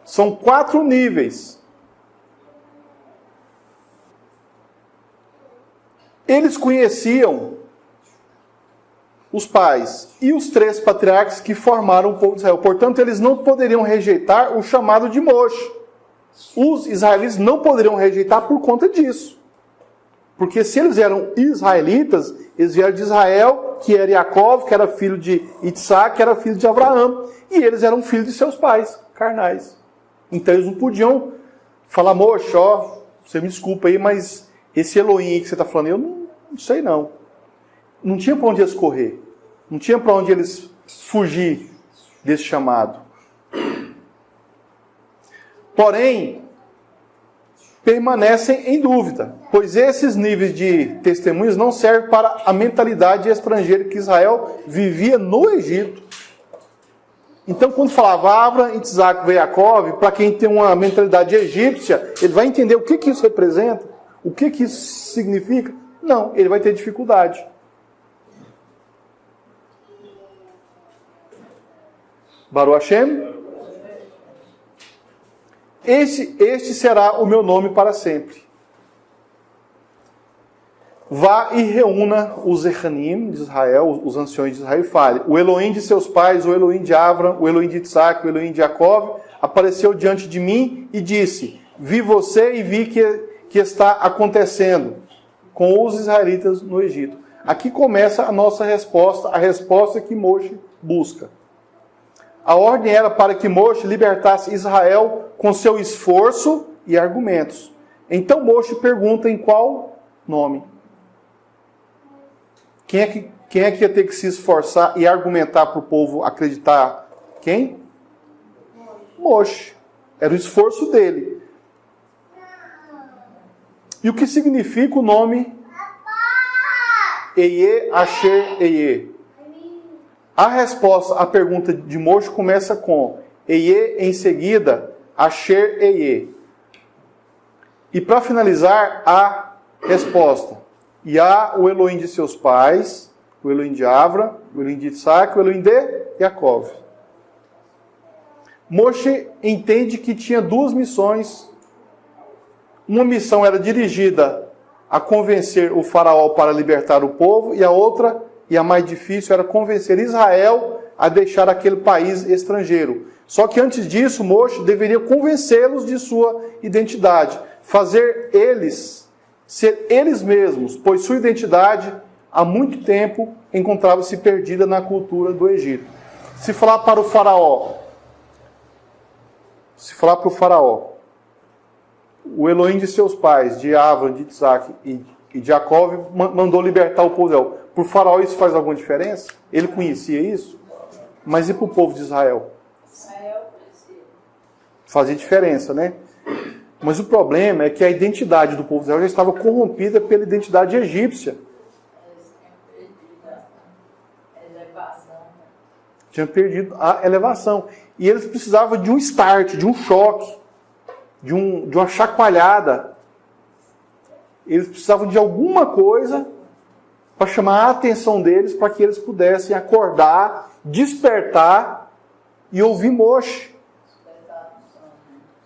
São 4 níveis. Eles conheciam os pais e os 3 patriarcas que formaram o povo de Israel. Portanto, eles não poderiam rejeitar o chamado de Moshe. Os israelitas não poderiam rejeitar por conta disso. Porque se eles eram israelitas, eles vieram de Israel, que era Yaakov, que era filho de Isaac, que era filho de Abraão. E eles eram filhos de seus pais carnais. Então eles não podiam falar, Moshe, ó, você me desculpa aí, mas esse Elohim que você está falando, eu não sei não. Não tinha para onde eles correr. Não tinha para onde eles fugir desse chamado. Porém, permanecem em dúvida, pois esses níveis de testemunhos não servem para a mentalidade estrangeira que Israel vivia no Egito. Então, quando falava Avram, Isaac e Yaakov, para quem tem uma mentalidade egípcia, ele vai entender o que isso representa, o que isso significa. Não, ele vai ter dificuldade. Baruch Hashem. Este será o meu nome para sempre. Vá e reúna os Echanim de Israel, os anciões de Israel, e fale: o Elohim de seus pais, o Elohim de Avram, o Elohim de Isaac, o Elohim de Yaakov, apareceu diante de mim e disse: vi você e vi que está acontecendo com os israelitas no Egito. Aqui começa a nossa resposta, a resposta que Moshe busca. A ordem era para que Moshe libertasse Israel com seu esforço e argumentos. Então Moshe pergunta em qual nome? Quem é que ia ter que se esforçar e argumentar para o povo acreditar? Quem? Moshe. Era o esforço dele. E o que significa o nome Eye Asher Eye? A resposta à pergunta de Moshe começa com Eye, em seguida, Asher Eye. E para finalizar, a resposta. Yah, o Elohim de seus pais, o Elohim de Avram, o Elohim de Isaac, o Elohim de Yaakov. Moshe entende que tinha 2 missões. Uma missão era dirigida a convencer o faraó para libertar o povo, e a outra, e a mais difícil, era convencer Israel a deixar aquele país estrangeiro. Só que antes disso, Moshe deveria convencê-los de sua identidade, fazer eles ser eles mesmos, pois sua identidade há muito tempo encontrava-se perdida na cultura do Egito. Se falar para o faraó, o Elohim de seus pais, de Avram, de Isaac e de Jacob, mandou libertar o povo de Israel. Para o faraó isso faz alguma diferença? Ele conhecia isso? Mas e para o povo de Israel? Israel conhecia. Fazia diferença, né? Mas o problema é que a identidade do povo de Israel já estava corrompida pela identidade egípcia. Eles tinham perdido a elevação. Tinham perdido a elevação. E eles precisavam de um start, de um choque, de uma chacoalhada. Eles precisavam de alguma coisa para chamar a atenção deles, para que eles pudessem acordar, despertar e ouvir Moshe.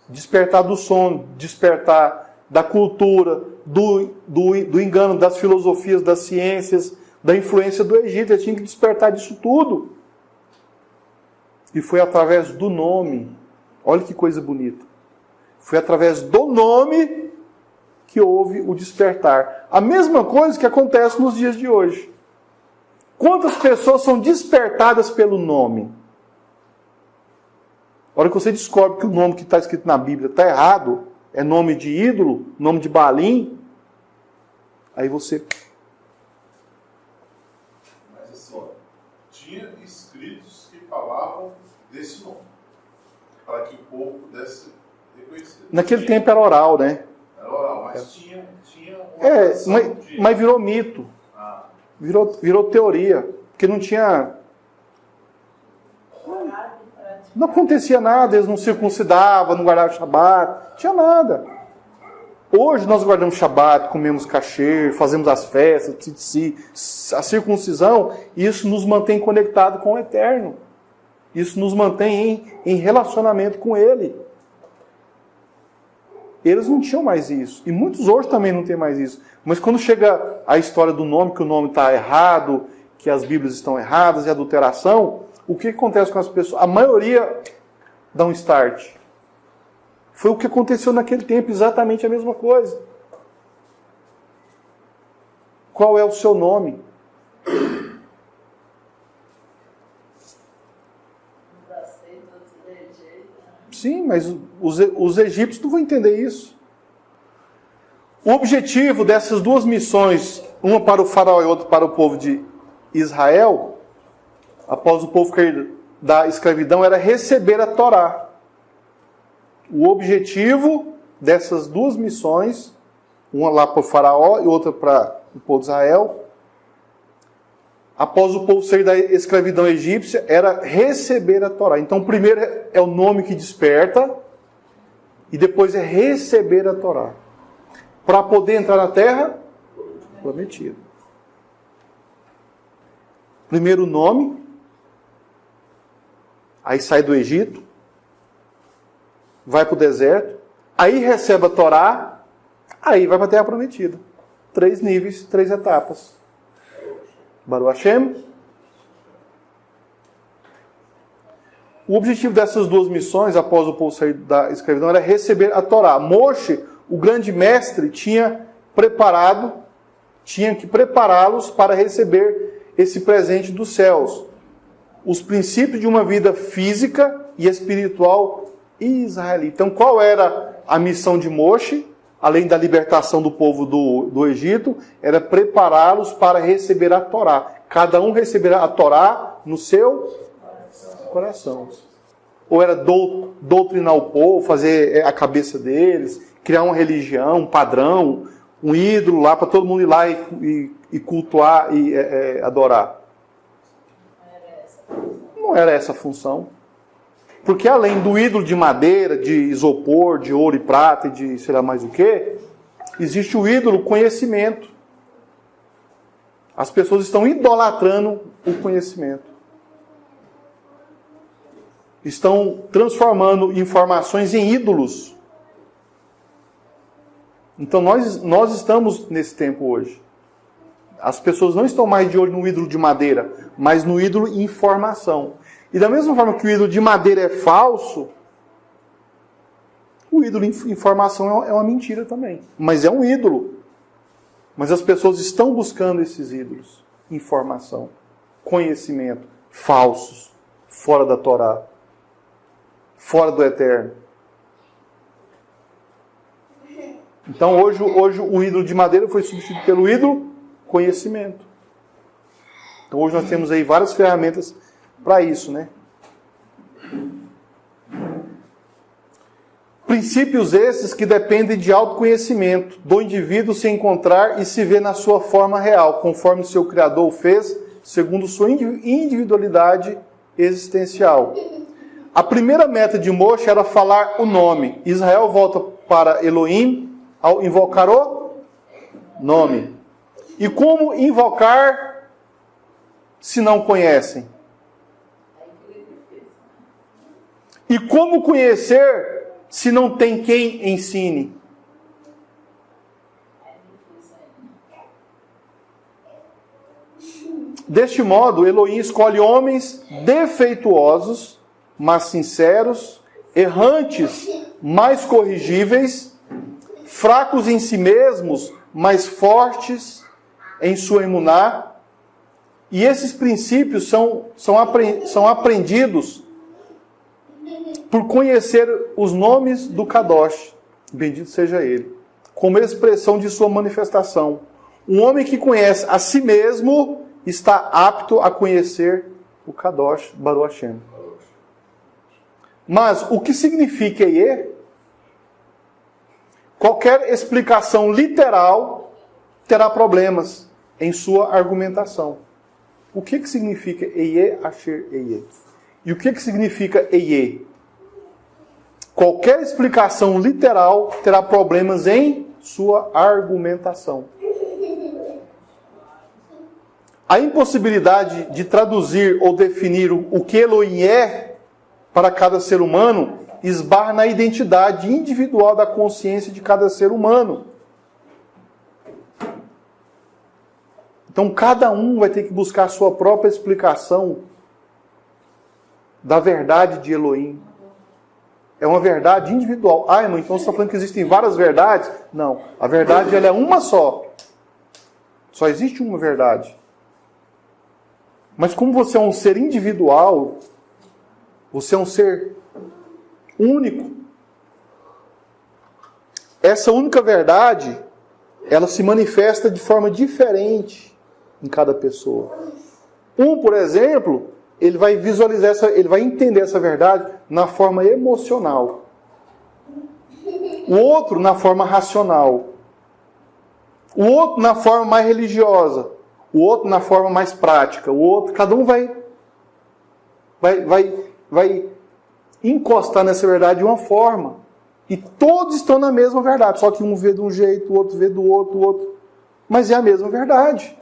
Despertar do sono, despertar da cultura, do engano, das filosofias, das ciências, da influência do Egito. Eles tinham que despertar disso tudo. E foi através do nome. Olha que coisa bonita. Foi através do nome que houve o despertar. A mesma coisa que acontece nos dias de hoje. Quantas pessoas são despertadas pelo nome? A hora que você descobre que o nome que está escrito na Bíblia está errado, é nome de ídolo, nome de Baalim, aí você... Mas assim, tinha escritos que falavam desse nome, para que o povo pudesse reconhecer. Naquele tempo era oral, né? Era oral, mas tinha uma mas virou mito. Virou teoria. Porque não tinha... Não acontecia nada, eles não circuncidavam, não guardavam o Shabat, não tinha nada. Hoje nós guardamos Shabat, comemos kasher, fazemos as festas, tzitzi, a circuncisão, e isso nos mantém conectado com o Eterno. Isso nos mantém em relacionamento com Ele. Eles não tinham mais isso. E muitos hoje também não têm mais isso. Mas quando chega a história do nome, que o nome está errado, que as Bíblias estão erradas e adulteração, o que acontece com as pessoas? A maioria dá um start. Foi o que aconteceu naquele tempo, exatamente a mesma coisa. Qual é o seu nome? Sim, mas os egípcios não vão entender isso. O objetivo dessas duas missões, uma para o faraó e outra para o povo de Israel, após o povo cair da escravidão, era receber a Torá. O objetivo dessas duas missões, uma lá para o faraó e outra para o povo de Israel, após o povo sair da escravidão egípcia, era receber a Torá. Então, primeiro é o nome que desperta, e depois é receber a Torá. Para poder entrar na terra prometida. Primeiro o nome, aí sai do Egito, vai para o deserto, aí recebe a Torá, aí vai para a terra prometida. 3 níveis, 3 etapas. Baruch Hashem. O objetivo dessas duas missões, após o povo sair da escravidão, era receber a Torá. Moshe, o grande mestre, tinha que prepará-los para receber esse presente dos céus. Os princípios de uma vida física e espiritual israelita. Então, qual era a missão de Moshe? Além da libertação do povo do Egito, era prepará-los para receber a Torá. Cada um receberá a Torá no seu coração. Ou era doutrinar o povo, fazer a cabeça deles, criar uma religião, um padrão, um ídolo lá para todo mundo ir lá e cultuar e adorar. Não era essa a função. Porque além do ídolo de madeira, de isopor, de ouro e prata e de sei lá mais o que, existe o ídolo conhecimento. As pessoas estão idolatrando o conhecimento. Estão transformando informações em ídolos. Então nós estamos nesse tempo hoje. As pessoas não estão mais de olho no ídolo de madeira, mas no ídolo informação. E da mesma forma que o ídolo de madeira é falso, o ídolo de informação é uma mentira também. Mas é um ídolo. Mas as pessoas estão buscando esses ídolos. Informação, conhecimento, falsos, fora da Torá, fora do Eterno. Então hoje o ídolo de madeira foi substituído pelo ídolo conhecimento. Então hoje nós temos aí várias ferramentas para isso, né? Princípios esses que dependem de autoconhecimento do indivíduo se encontrar e se ver na sua forma real, conforme seu Criador o fez, segundo sua individualidade existencial. A primeira meta de Moshe era falar o nome. Israel volta para Elohim ao invocar o nome. E como invocar se não conhecem? E como conhecer se não tem quem ensine? Deste modo, Elohim escolhe homens defeituosos, mas sinceros, errantes, mas corrigíveis, fracos em si mesmos, mas fortes em sua emuná. E esses princípios são aprendidos por conhecer os nomes do Kadosh, bendito seja ele, como expressão de sua manifestação. Um homem que conhece a si mesmo está apto a conhecer o Kadosh, Baruch Hashem. Mas o que significa Eie? Qualquer explicação literal terá problemas em sua argumentação. O que significa Eie, Asher, Eie? E o que significa Eie? Qualquer explicação literal terá problemas em sua argumentação. A impossibilidade de traduzir ou definir o que Elohim é para cada ser humano esbarra na identidade individual da consciência de cada ser humano. Então, cada um vai ter que buscar a sua própria explicação da verdade de Elohim. É uma verdade individual. Ah, irmão, então você está falando que existem várias verdades? Não. A verdade ela é uma só. Só existe uma verdade. Mas como você é um ser individual, você é um ser único. Essa única verdade, ela se manifesta de forma diferente em cada pessoa. Por exemplo, ele vai visualizar ele vai entender essa verdade na forma emocional. O outro na forma racional. O outro na forma mais religiosa. O outro na forma mais prática. O outro, cada um vai encostar nessa verdade de uma forma. E todos estão na mesma verdade. Só que um vê de um jeito, o outro vê do outro, o outro. Mas é a mesma verdade.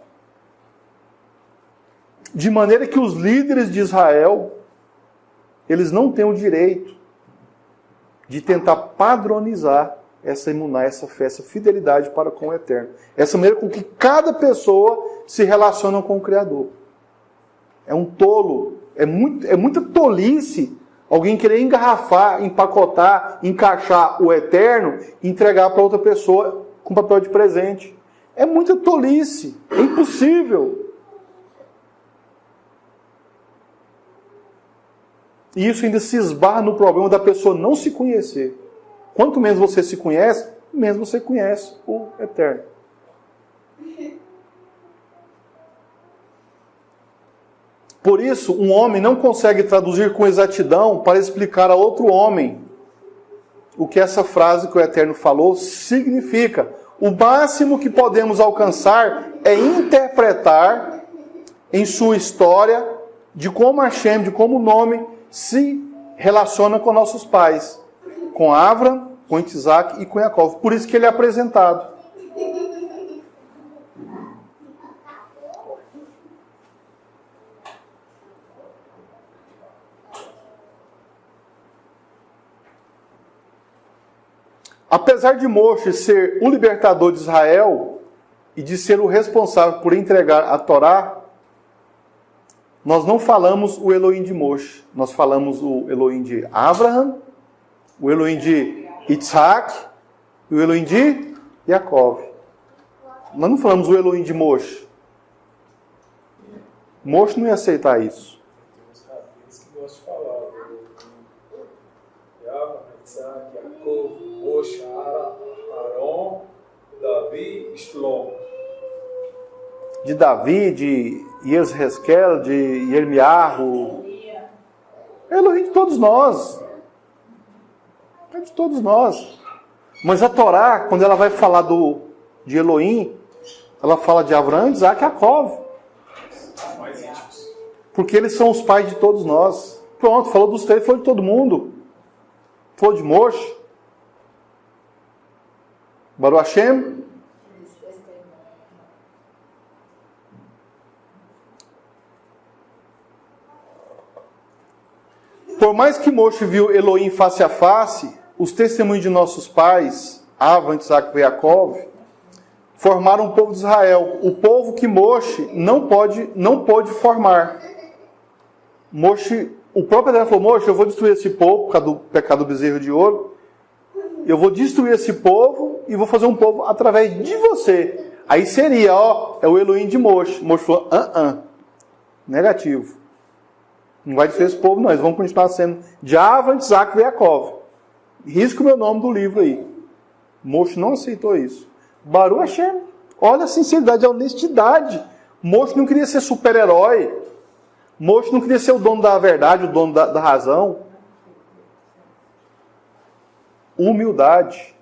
De maneira que os líderes de Israel, eles não têm o direito de tentar padronizar essa emuná, essa fé, essa fidelidade para com o Eterno. Essa maneira com que cada pessoa se relaciona com o Criador. É um tolo, é muita tolice alguém querer engarrafar, empacotar, encaixar o Eterno e entregar para outra pessoa com papel de presente. É muita tolice, é impossível. E isso ainda se esbarra no problema da pessoa não se conhecer. Quanto menos você se conhece, menos você conhece o Eterno. Por isso, um homem não consegue traduzir com exatidão para explicar a outro homem o que essa frase que o Eterno falou significa. O máximo que podemos alcançar é interpretar em sua história de como Hashem, de como o nome se relaciona com nossos pais, com Avram, com Isaac e com Jacó. Por isso que ele é apresentado. Apesar de Moshe ser o libertador de Israel e de ser o responsável por entregar a Torá, nós não falamos o Elohim de Moshe. Nós falamos o Elohim de Abraham, o Elohim de Isaac e o Elohim de Jacó. Nós não falamos o Elohim de Moshe. Moshe não ia aceitar isso. Tem uns rabis que gostam de falar de Abraham, Isaac, Jacó, Moshe, Aaron, Davi e Shlomo. De Davi, de Yezheskel, de Yirmiyahu. É Elohim de todos nós. É de todos nós. Mas a Torá, quando ela vai falar de Elohim, ela fala de Avraham, Isaac e Jacó. Porque eles são os pais de todos nós. Pronto, falou dos três, falou de todo mundo. Falou de Moshe. Baruch Hashem. Por mais que Moshe viu Elohim face a face, os testemunhos de nossos pais, Avraham, Isaac e Jacó, formaram o povo de Israel. O povo que Moshe não pôde formar. O próprio Eterno falou, Moshe, eu vou destruir esse povo por causa do pecado do bezerro de ouro. Eu vou destruir esse povo e vou fazer um povo através de você. Aí seria, é o Elohim de Moshe. Moshe falou, negativo. Não vai destruir esse povo, não. Eles vão continuar sendo de Avraham, Isaac e Jacó. Risca o meu nome do livro aí. Moshe não aceitou isso. Baruch Hashem. Olha a sinceridade, a honestidade. Moshe não queria ser super-herói. Moshe não queria ser o dono da verdade, o dono da razão. Humildade.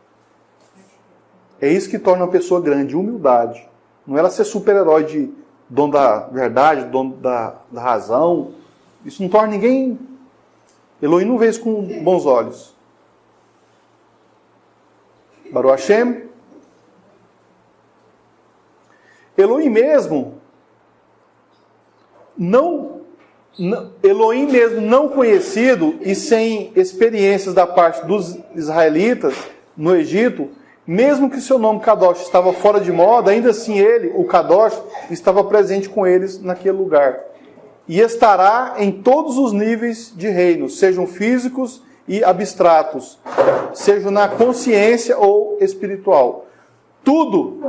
É isso que torna uma pessoa grande, humildade. Não é ela ser super-herói de dono da verdade, dono da razão. Isso não torna ninguém... Elohim não vê isso com bons olhos. Baruch Hashem. Elohim mesmo não conhecido e sem experiências da parte dos israelitas no Egito, mesmo que seu nome Kadosh estava fora de moda, ainda assim ele, o Kadosh, estava presente com eles naquele lugar. E estará em todos os níveis de reino, sejam físicos e abstratos, sejam na consciência ou espiritual. Tudo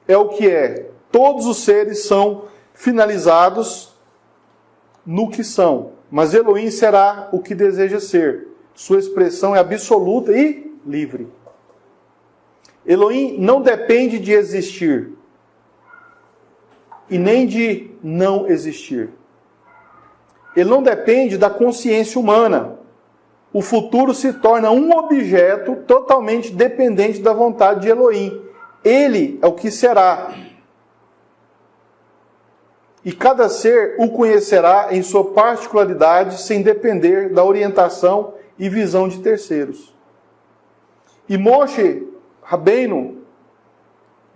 é o que é. Todos os seres são finalizados no que são. Mas Elohim será o que deseja ser. Sua expressão é absoluta e livre. Elohim não depende de existir e nem de não existir. Ele não depende da consciência humana. O futuro se torna um objeto totalmente dependente da vontade de Elohim. Ele é o que será. E cada ser o conhecerá em sua particularidade, sem depender da orientação e visão de terceiros. E Moshe Rabbeinu,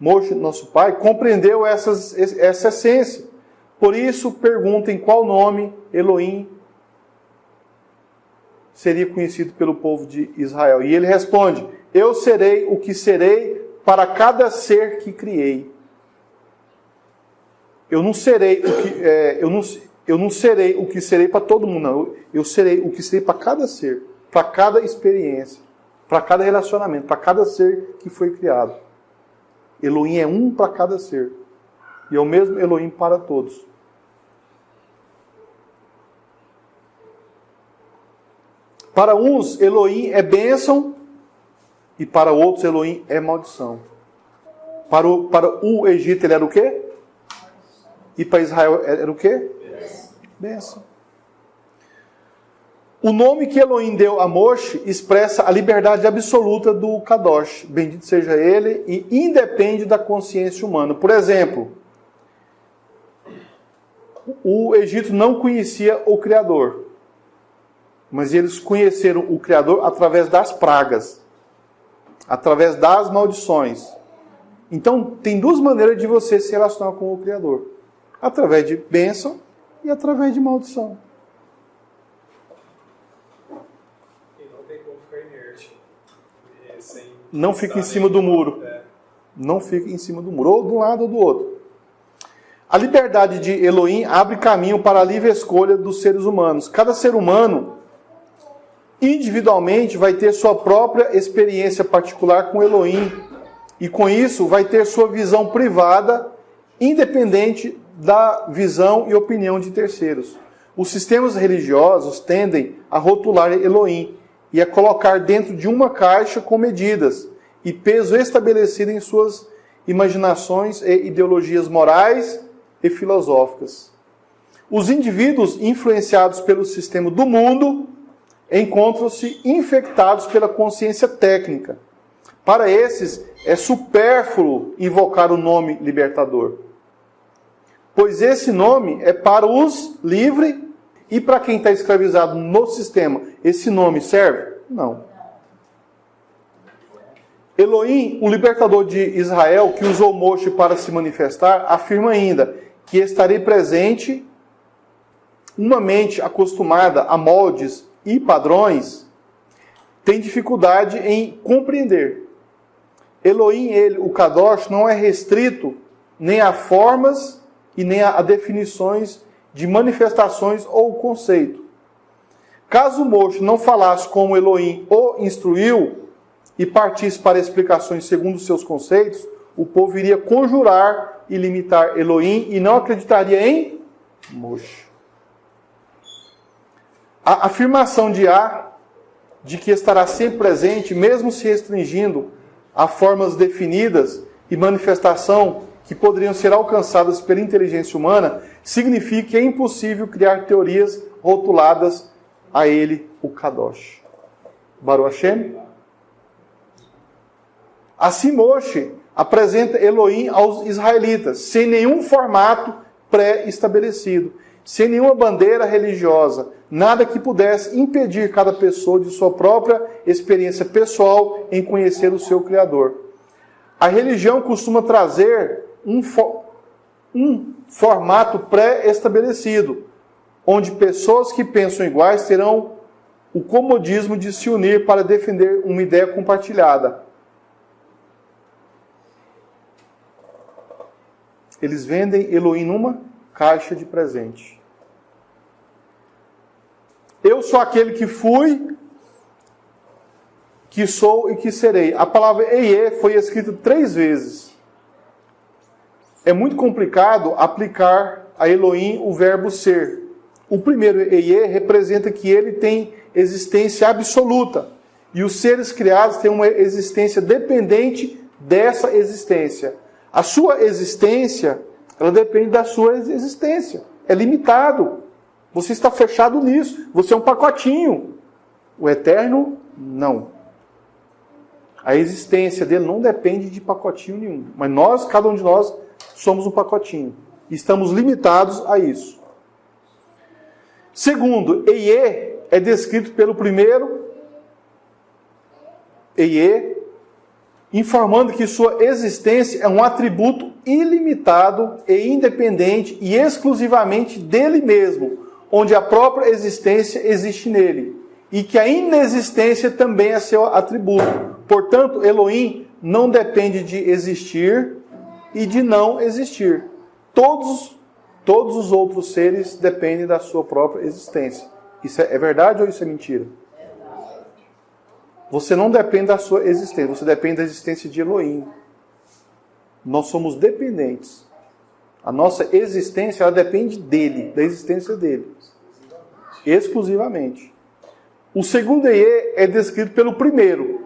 Moshe, nosso pai, compreendeu essa essência. Por isso, pergunta em qual nome Elohim seria conhecido pelo povo de Israel. E ele responde: eu serei o que serei para cada ser que criei. Eu não serei o que serei para todo mundo, não. Eu serei o que serei para cada ser, para cada experiência, para cada relacionamento, para cada ser que foi criado. Elohim é um para cada ser. E é o mesmo Elohim para todos. Para uns, Elohim é bênção, e para outros, Elohim é maldição. Para o Egito, ele era o quê? E para Israel era o quê? Bênção. O nome que Elohim deu a Moshe expressa a liberdade absoluta do Kadosh. Bendito seja ele, e independe da consciência humana. Por exemplo, o Egito não conhecia o Criador. Mas eles conheceram o Criador através das pragas. Através das maldições. Então, tem duas maneiras de você se relacionar com o Criador. Através de bênção e através de maldição. E não tem como ficar inerte. Não fica em cima do muro. Não fica em cima do muro. Ou de um lado ou do outro. A liberdade de Elohim abre caminho para a livre escolha dos seres humanos. Cada ser humano, individualmente, vai ter sua própria experiência particular com Elohim. E com isso, vai ter sua visão privada, independente da visão e opinião de terceiros. Os sistemas religiosos tendem a rotular Elohim e a colocar dentro de uma caixa com medidas e peso estabelecido em suas imaginações e ideologias morais e filosóficas. Os indivíduos influenciados pelo sistema do mundo encontram-se infectados pela consciência técnica. Para esses, é supérfluo invocar o nome libertador. Pois esse nome é para os livres e para quem está escravizado no sistema. Esse nome serve? Não. Elohim, o libertador de Israel, que usou Moshe para se manifestar, afirma ainda que estarei presente. Uma mente acostumada a moldes e padrões tem dificuldade em compreender. Elohim, ele, o Kadosh, não é restrito nem a formas e nem a definições de manifestações ou conceito. Caso Moshe não falasse como Elohim o instruiu e partisse para explicações segundo seus conceitos, o povo iria conjurar e limitar Elohim e não acreditaria em Moshe. A afirmação de que estará sempre presente, mesmo se restringindo a formas definidas e manifestação que poderiam ser alcançadas pela inteligência humana, significa que é impossível criar teorias rotuladas a ele, o Kadosh. Baruch Hashem. Assim Moshe apresenta Elohim aos israelitas, sem nenhum formato pré-estabelecido, sem nenhuma bandeira religiosa, nada que pudesse impedir cada pessoa de sua própria experiência pessoal em conhecer o seu Criador. A religião costuma trazer um formato pré-estabelecido, onde pessoas que pensam iguais terão o comodismo de se unir para defender uma ideia compartilhada. Eles vendem Elohim numa caixa de presente. Eu sou aquele que fui, que sou e que serei. A palavra Eie foi escrita 3 vezes. É muito complicado aplicar a Elohim o verbo ser. O primeiro Eie representa que ele tem existência absoluta. E os seres criados têm uma existência dependente dessa existência. A sua existência, ela depende da sua existência. É limitado. Você está fechado nisso. Você é um pacotinho. O eterno, não. A existência dele não depende de pacotinho nenhum. Mas nós, cada um de nós, somos um pacotinho. E estamos limitados a isso. Segundo, Eie é descrito pelo primeiro Eie, informando que sua existência é um atributo ilimitado e independente e exclusivamente dele mesmo, onde a própria existência existe nele, e que a inexistência também é seu atributo. Portanto, Elohim não depende de existir e de não existir. Todos os outros seres dependem da sua própria existência. Isso é verdade ou isso é mentira? Você não depende da sua existência, você depende da existência de Elohim. Nós somos dependentes. A nossa existência, ela depende dele, da existência dele. Exclusivamente. O segundo Eie é descrito pelo primeiro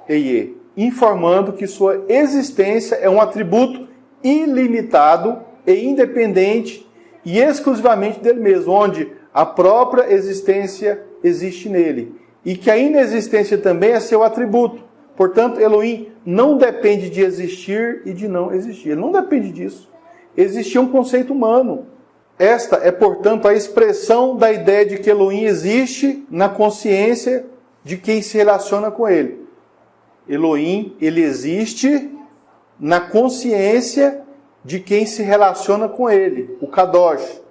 Eie, informando que sua existência é um atributo ilimitado e independente e exclusivamente dele mesmo, onde a própria existência existe nele. E que a inexistência também é seu atributo. Portanto, Elohim não depende de existir e de não existir. Ele não depende disso. Existir é um conceito humano. Esta é, portanto, a expressão da ideia de que Elohim existe na consciência de quem se relaciona com ele. Elohim, ele existe na consciência de quem se relaciona com ele, o Kadosh.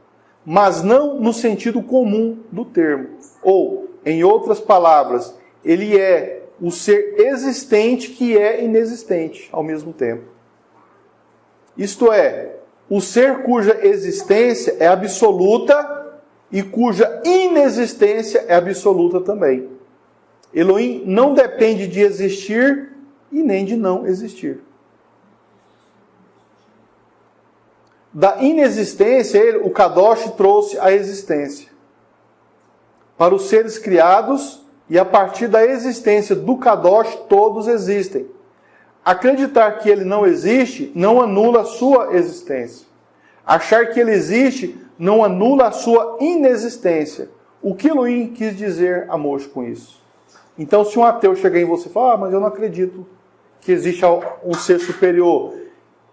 Mas não no sentido comum do termo. Ou, em outras palavras, ele é o ser existente que é inexistente ao mesmo tempo. Isto é, o ser cuja existência é absoluta e cuja inexistência é absoluta também. Elohim não depende de existir e nem de não existir. Da inexistência, o Kadosh trouxe a existência para os seres criados, e a partir da existência do Kadosh, todos existem. Acreditar que ele não existe não anula a sua existência. Achar que ele existe não anula a sua inexistência. O que Elohim quis dizer a Moshe com isso? Então, se um ateu chegar em você e falar, mas eu não acredito que existe um ser superior,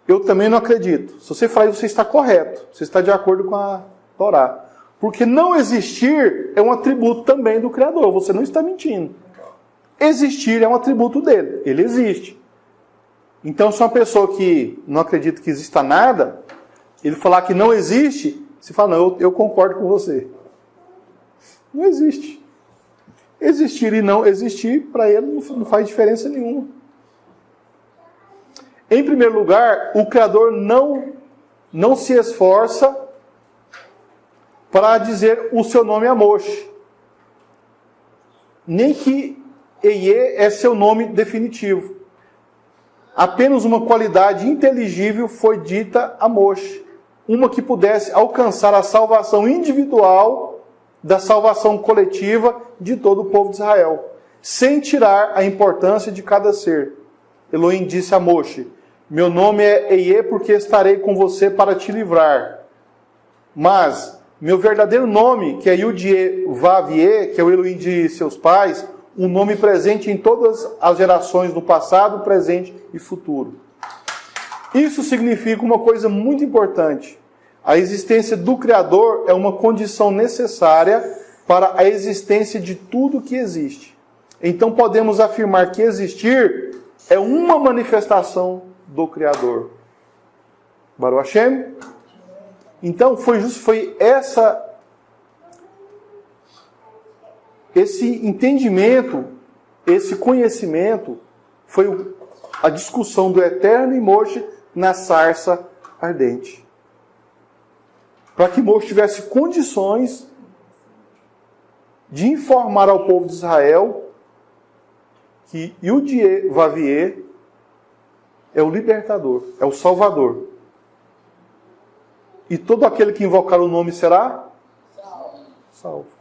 eu também não acredito. Se você falar isso, você está correto. Você está de acordo com a Torá. Porque não existir é um atributo também do Criador. Você não está mentindo. Existir é um atributo dele. Ele existe. Então, se uma pessoa que não acredita que exista nada, ele falar que não existe, você fala, não, eu concordo com você. Não existe. Existir e não existir, para ele, não faz diferença nenhuma. Em primeiro lugar, o Criador não se esforça para dizer o seu nome a Moshe. Nem que Eie é seu nome definitivo. Apenas uma qualidade inteligível foi dita a Moshe. Uma que pudesse alcançar a salvação individual da salvação coletiva de todo o povo de Israel, sem tirar a importância de cada ser. Elohim disse a Moshe, meu nome é Eie porque estarei com você para te livrar. Mas meu verdadeiro nome, que é Yud-Vav-Ye, que é o Elohim de seus pais, um nome presente em todas as gerações do passado, presente e futuro. Isso significa uma coisa muito importante. A existência do Criador é uma condição necessária para a existência de tudo que existe. Então podemos afirmar que existir é uma manifestação do Criador. Baruch Hashem. Então foi esse entendimento, esse conhecimento, foi a discussão do Eterno e Moshe na sarça ardente. Para que Moshe tivesse condições de informar ao povo de Israel que Yudie Vavie é o libertador, é o salvador. E todo aquele que invocar o nome será salvo.